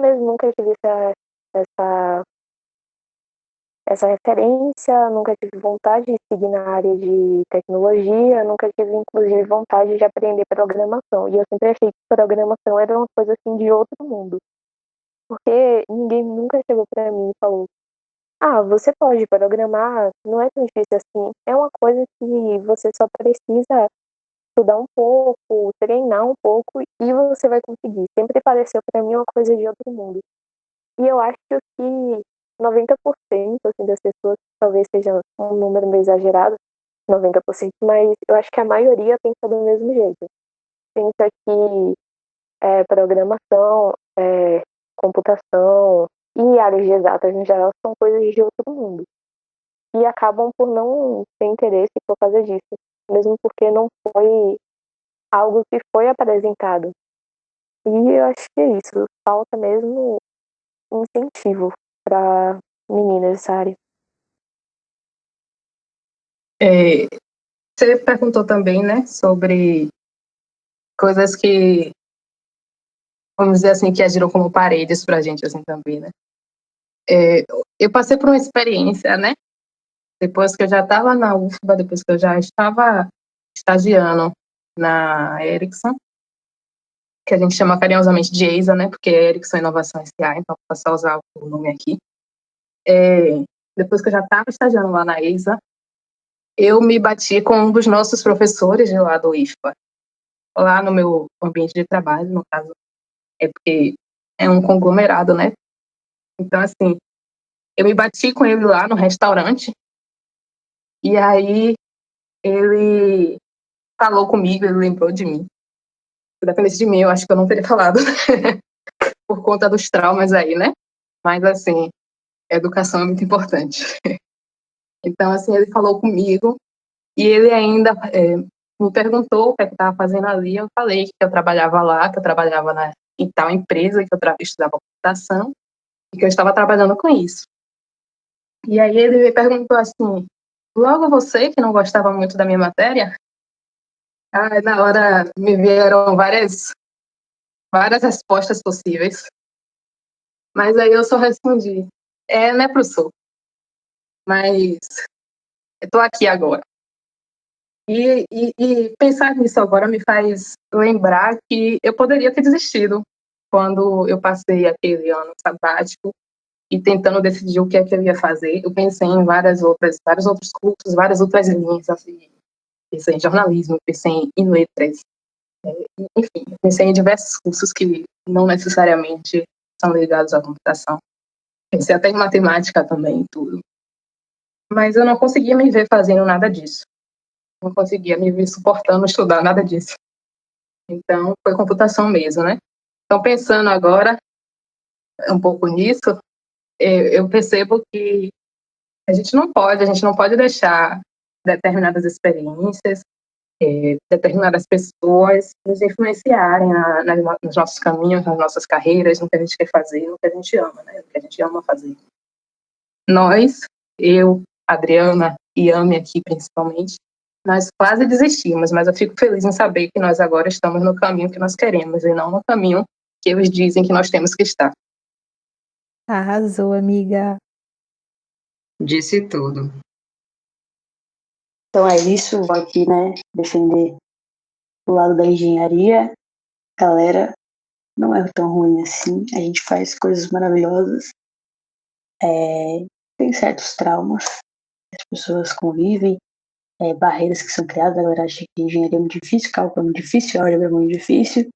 mesmo nunca tive essa, essa referência, nunca tive vontade de seguir na área de tecnologia, nunca tive, inclusive, vontade de aprender programação. E eu sempre achei que programação era uma coisa, assim, de outro mundo. Porque ninguém nunca chegou pra mim e falou: você pode programar, não é tão difícil assim. É uma coisa que você só precisa estudar um pouco, treinar um pouco e você vai conseguir. Sempre pareceu para mim uma coisa de outro mundo. E eu acho que 90% assim, das pessoas, talvez seja um número meio exagerado, 90%, mas eu acho que a maioria pensa do mesmo jeito. Pensa que programação, computação e áreas de exatas em geral são coisas de outro mundo. E acabam por não ter interesse por causa disso, mesmo porque não foi algo que foi apresentado. E eu acho que é isso, falta mesmo incentivo para meninas dessa área. Você perguntou também, né, sobre coisas que, vamos dizer assim, que agiram como paredes pra gente, assim, também, né? Eu passei por uma experiência, né, depois que eu já estava na UFBA, depois que eu já estava estagiando na Ericsson, que a gente chama carinhosamente de EISA, né, porque é Ericsson Inovação S.A., então vou só usar o nome aqui. Depois que eu já estava estagiando lá na EISA, eu me bati com um dos nossos professores de lá do IFPA, lá no meu ambiente de trabalho, no caso, é porque é um conglomerado, né? Então, assim, eu me bati com ele lá no restaurante, e aí ele falou comigo, ele lembrou de mim. Se dependesse de mim, eu acho que eu não teria falado, por conta dos traumas aí, né? Mas, assim, educação é muito importante. Então, assim, ele falou comigo, e ele ainda me perguntou o que eu estava fazendo ali. Eu falei que eu trabalhava lá, que eu trabalhava em tal empresa, que eu estudava computação, e que eu estava trabalhando com isso. E aí ele me perguntou assim, logo você, que não gostava muito da minha matéria? Aí, na hora, me vieram várias respostas possíveis. Mas aí eu só respondi, né, professor? Mas eu tô aqui agora. E pensar nisso agora me faz lembrar que eu poderia ter desistido quando eu passei aquele ano sabático e tentando decidir o que é que eu ia fazer. Eu pensei em vários outros cursos, várias outras linhas, assim. Pensei em jornalismo, pensei em letras, enfim, pensei em diversos cursos que não necessariamente são ligados à computação. Pensei até em matemática também, tudo. Mas eu não conseguia me ver fazendo nada disso. Não conseguia me ver suportando estudar nada disso. Então, foi computação mesmo, né? Então, pensando agora um pouco nisso, eu percebo que a gente não pode deixar determinadas experiências, determinadas pessoas nos influenciarem nos nossos caminhos, nas nossas carreiras, no que a gente quer fazer, no que a gente ama, né? No que a gente ama fazer. Nós, eu, Adriana e Ame aqui principalmente, nós quase desistimos, mas eu fico feliz em saber que nós agora estamos no caminho que nós queremos e não no caminho que eles dizem que nós temos que estar. Arrasou, amiga. Disse tudo. Então é isso, vou aqui, né, defender o lado da engenharia. Galera, não é tão ruim assim, a gente faz coisas maravilhosas. Tem certos traumas que as pessoas convivem, barreiras que são criadas. A galera acha que engenharia é muito difícil, cálculo é muito difícil, álgebra é muito difícil,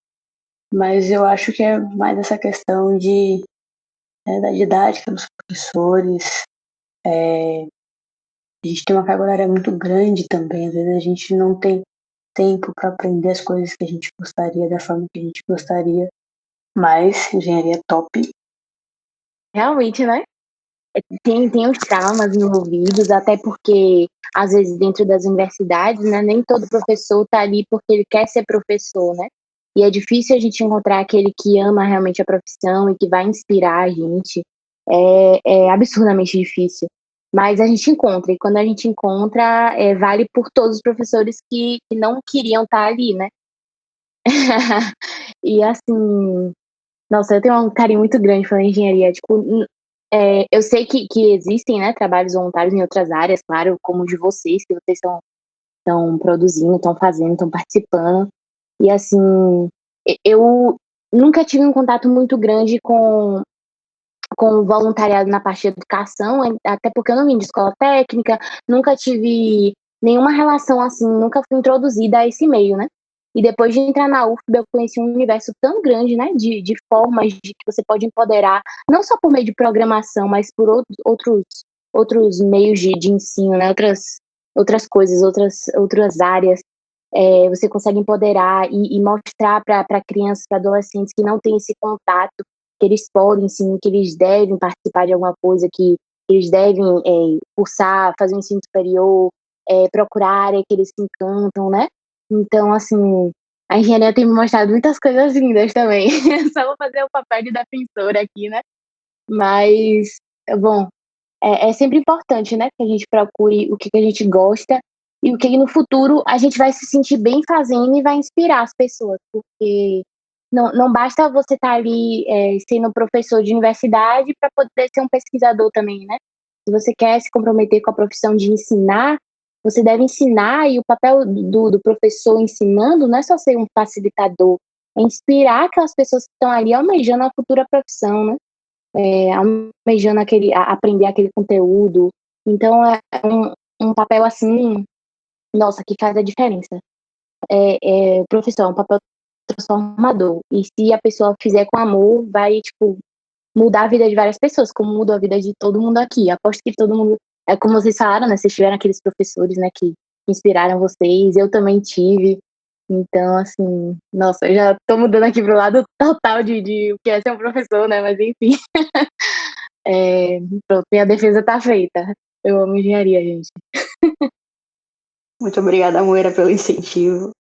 mas eu acho que é mais essa questão da didática dos professores. A gente tem uma carga horária muito grande também, às vezes a gente não tem tempo para aprender as coisas que a gente gostaria, da forma que a gente gostaria, mas engenharia é top. Realmente, né? Tem os traumas envolvidos, até porque, às vezes, dentro das universidades, né, nem todo professor está ali porque ele quer ser professor, né? E é difícil a gente encontrar aquele que ama realmente a profissão e que vai inspirar a gente. É absurdamente difícil. Mas a gente encontra, e quando a gente encontra, vale por todos os professores que não queriam estar ali, né? E assim, nossa, eu tenho um carinho muito grande pela engenharia. Tipo, eu sei que existem, né, trabalhos voluntários em outras áreas, claro, como o de vocês, que vocês estão produzindo, estão fazendo, estão participando. E assim, eu nunca tive um contato muito grande com o voluntariado na parte de educação, até porque eu não vim de escola técnica, nunca tive nenhuma relação assim, nunca fui introduzida a esse meio, né? E depois de entrar na UFBA, eu conheci um universo tão grande, né, de formas de que você pode empoderar, não só por meio de programação, mas por outros meios de ensino, né, outras coisas, outras áreas. Você consegue empoderar e mostrar para crianças, para adolescentes que não têm esse contato, que eles podem, sim, que eles devem participar de alguma coisa, que eles devem cursar, fazer um ensino superior, procurar área que eles se encantam, né? Então, assim, a engenharia tem me mostrado muitas coisas lindas também. Só vou fazer o papel de defensora aqui, né? Mas, bom, é sempre importante, né, que a gente procure o que a gente gosta e o que no futuro a gente vai se sentir bem fazendo e vai inspirar as pessoas, porque não basta você estar ali sendo professor de universidade para poder ser um pesquisador também, né? Se você quer se comprometer com a profissão de ensinar, você deve ensinar, e o papel do professor ensinando não é só ser um facilitador, é inspirar aquelas pessoas que estão ali almejando a futura profissão, né? Almejando aprender aquele conteúdo. Então, um papel assim, nossa, que faz a diferença. O professor é um papel transformador. E se a pessoa fizer com amor, vai, tipo, mudar a vida de várias pessoas, como mudou a vida de todo mundo aqui. Aposto que todo mundo, como vocês falaram, né? Vocês tiveram aqueles professores, né, que inspiraram vocês. Eu também tive. Então, assim, nossa, eu já tô mudando aqui pro lado total de o que é ser um professor, né? Mas enfim. Pronto, minha defesa tá feita. Eu amo engenharia, gente. Muito obrigada, Moira, pelo incentivo.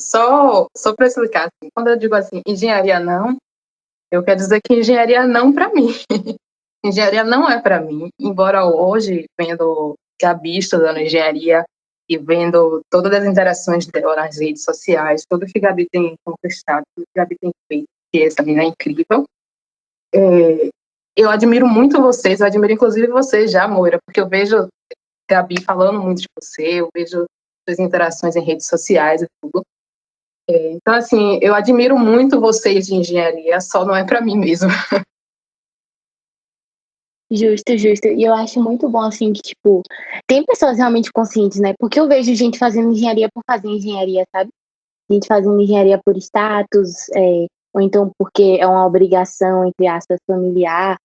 Só para explicar, assim, quando eu digo assim, engenharia não, eu quero dizer que engenharia não para mim. Engenharia não é para mim, embora hoje, vendo Gabi estudando engenharia e vendo todas as interações dela nas redes sociais, tudo que Gabi tem conquistado, tudo que Gabi tem feito, que essa menina é incrível. Eu admiro muito vocês, eu admiro inclusive vocês já, Moira, porque eu vejo Gabi falando muito de você, eu vejo suas interações em redes sociais e tudo. Então, assim, eu admiro muito vocês de engenharia, só não é para mim mesmo. Justo, justo. E eu acho muito bom, assim, que, tipo, tem pessoas realmente conscientes, né? Porque eu vejo gente fazendo engenharia por fazer engenharia, sabe? Gente fazendo engenharia por status, ou então porque é uma obrigação, entre aspas, familiar.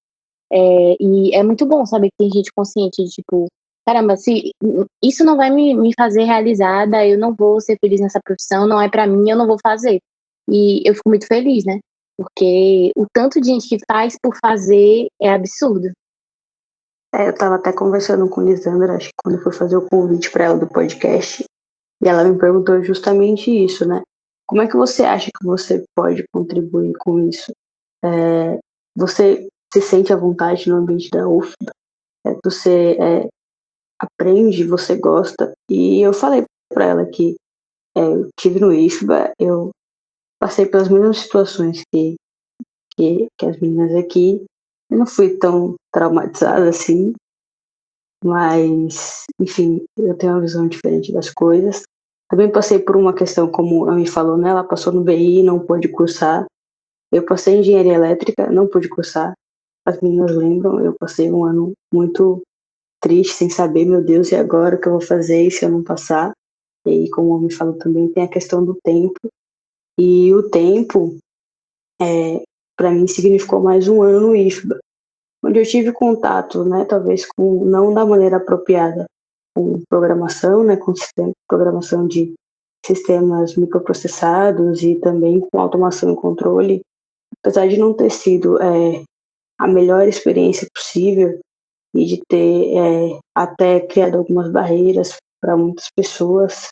E é muito bom saber que tem gente consciente de, tipo, caramba, se isso não vai me fazer realizada, eu não vou ser feliz nessa profissão, não é pra mim, eu não vou fazer. E eu fico muito feliz, né? Porque o tanto de gente que faz por fazer é absurdo. Eu estava até conversando com Lisandra, acho que quando eu fui fazer o convite para ela do podcast, e ela me perguntou justamente isso, né? Como é que você acha que você pode contribuir com isso? Você se sente à vontade no ambiente da UFBA? Você aprende, você gosta? E eu falei para ela que eu tive no IFBA, eu passei pelas mesmas situações que as meninas aqui. Eu não fui tão traumatizada assim, mas, enfim, eu tenho uma visão diferente das coisas. Também passei por uma questão, como a me falou, né? Ela passou no BI, não pôde cursar. Eu passei em engenharia elétrica, não pude cursar. As meninas lembram, eu passei um ano muito triste, sem saber, meu Deus, e agora o que eu vou fazer se eu não passar? E como me falou também, tem a questão do tempo. E o tempo, para mim, significou mais um ano no IFBA, onde eu tive contato, né, talvez com, não da maneira apropriada, com programação, né, com programação de sistemas microprocessados e também com automação e controle, apesar de não ter sido a melhor experiência possível e de ter até criado algumas barreiras para muitas pessoas,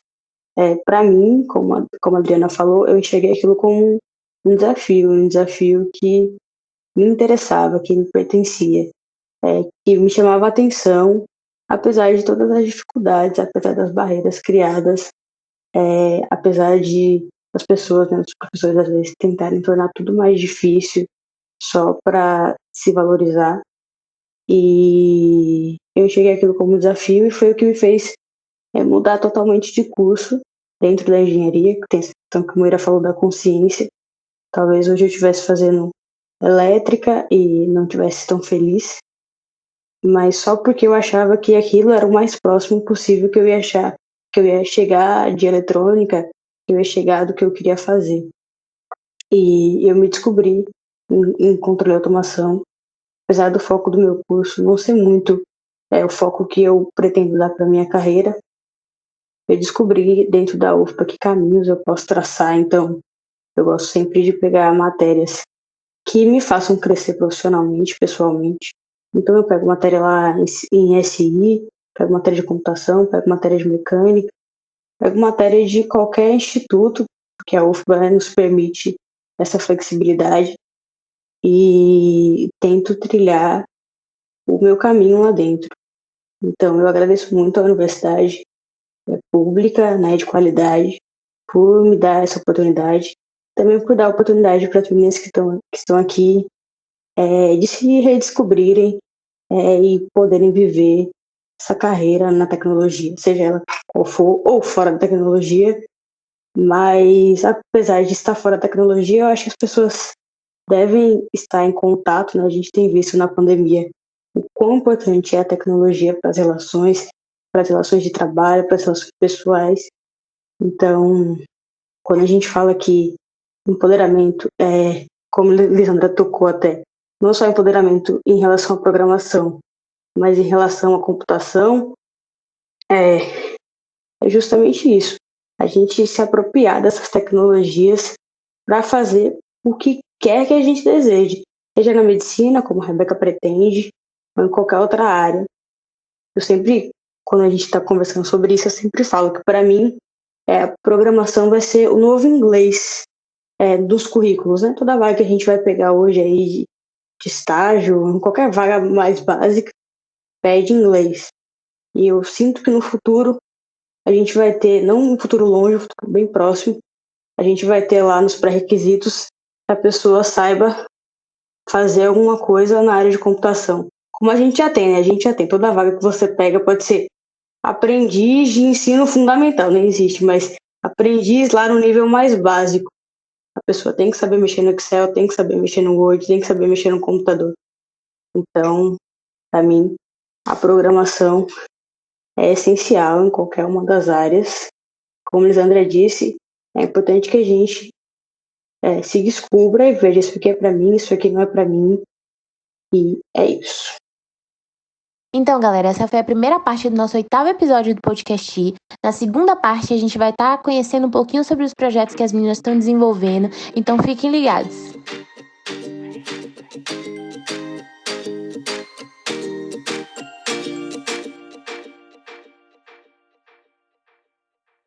para mim, como a Adriana falou, eu enxerguei aquilo como um desafio que me interessava, que me pertencia, que me chamava a atenção, apesar de todas as dificuldades, apesar das barreiras criadas, apesar de as pessoas, né, os professores às vezes tentarem tornar tudo mais difícil só para se valorizar. E eu enxerguei aquilo como um desafio e foi o que me fez mudar totalmente de curso dentro da engenharia, que tem essa questão que a Moira falou da consciência. Talvez hoje eu estivesse fazendo elétrica e não estivesse tão feliz, mas só porque eu achava que aquilo era o mais próximo possível que eu ia achar, que eu ia chegar de eletrônica, que eu ia chegar do que eu queria fazer. E eu me descobri em controle de automação, apesar do foco do meu curso não ser muito o foco que eu pretendo dar para minha carreira. Eu descobri dentro da UFPA que caminhos eu posso traçar, então eu gosto sempre de pegar matérias que me façam crescer profissionalmente, pessoalmente. Então eu pego matéria lá em SI, pego matéria de computação, pego matéria de mecânica, pego matéria de qualquer instituto, que a UFBA nos permite essa flexibilidade, e tento trilhar o meu caminho lá dentro. Então eu agradeço muito à universidade pública, né, de qualidade, por me dar essa oportunidade, também por dar oportunidade para as meninas que estão aqui, de se redescobrirem e poderem viver essa carreira na tecnologia, seja ela qual for, ou fora da tecnologia. Mas apesar de estar fora da tecnologia, eu acho que as pessoas devem estar em contato, né? A gente tem visto na pandemia o quão importante é a tecnologia para as relações de trabalho, para as relações pessoais. Então, quando a gente fala que empoderamento como a Lisandra tocou até, não só empoderamento em relação à programação, mas em relação à computação, é justamente isso. A gente se apropriar dessas tecnologias para fazer o que quer que a gente deseje, seja na medicina, como a Rebeca pretende, ou em qualquer outra área. Eu sempre, quando a gente está conversando sobre isso, eu sempre falo que, para mim, a programação vai ser o novo inglês dos currículos, né? Toda vaga que a gente vai pegar hoje aí de estágio, qualquer vaga mais básica, pede inglês. E eu sinto que no futuro a gente vai ter, não um futuro longe, um futuro bem próximo, a gente vai ter lá nos pré-requisitos que a pessoa saiba fazer alguma coisa na área de computação. Como a gente já tem, né? A gente já tem. Toda vaga que você pega pode ser aprendiz de ensino fundamental, nem existe, mas aprendiz lá no nível mais básico. A pessoa tem que saber mexer no Excel, tem que saber mexer no Word, tem que saber mexer no computador. Então, para mim, a programação é essencial em qualquer uma das áreas. Como a Lisandra disse, é importante que a gente se descubra e veja isso aqui é para mim, isso aqui não é para mim. E é isso. Então, galera, essa foi a primeira parte do nosso 8º episódio do podcast. Na segunda parte, a gente vai estar conhecendo um pouquinho sobre os projetos que as meninas estão desenvolvendo. Então, fiquem ligados.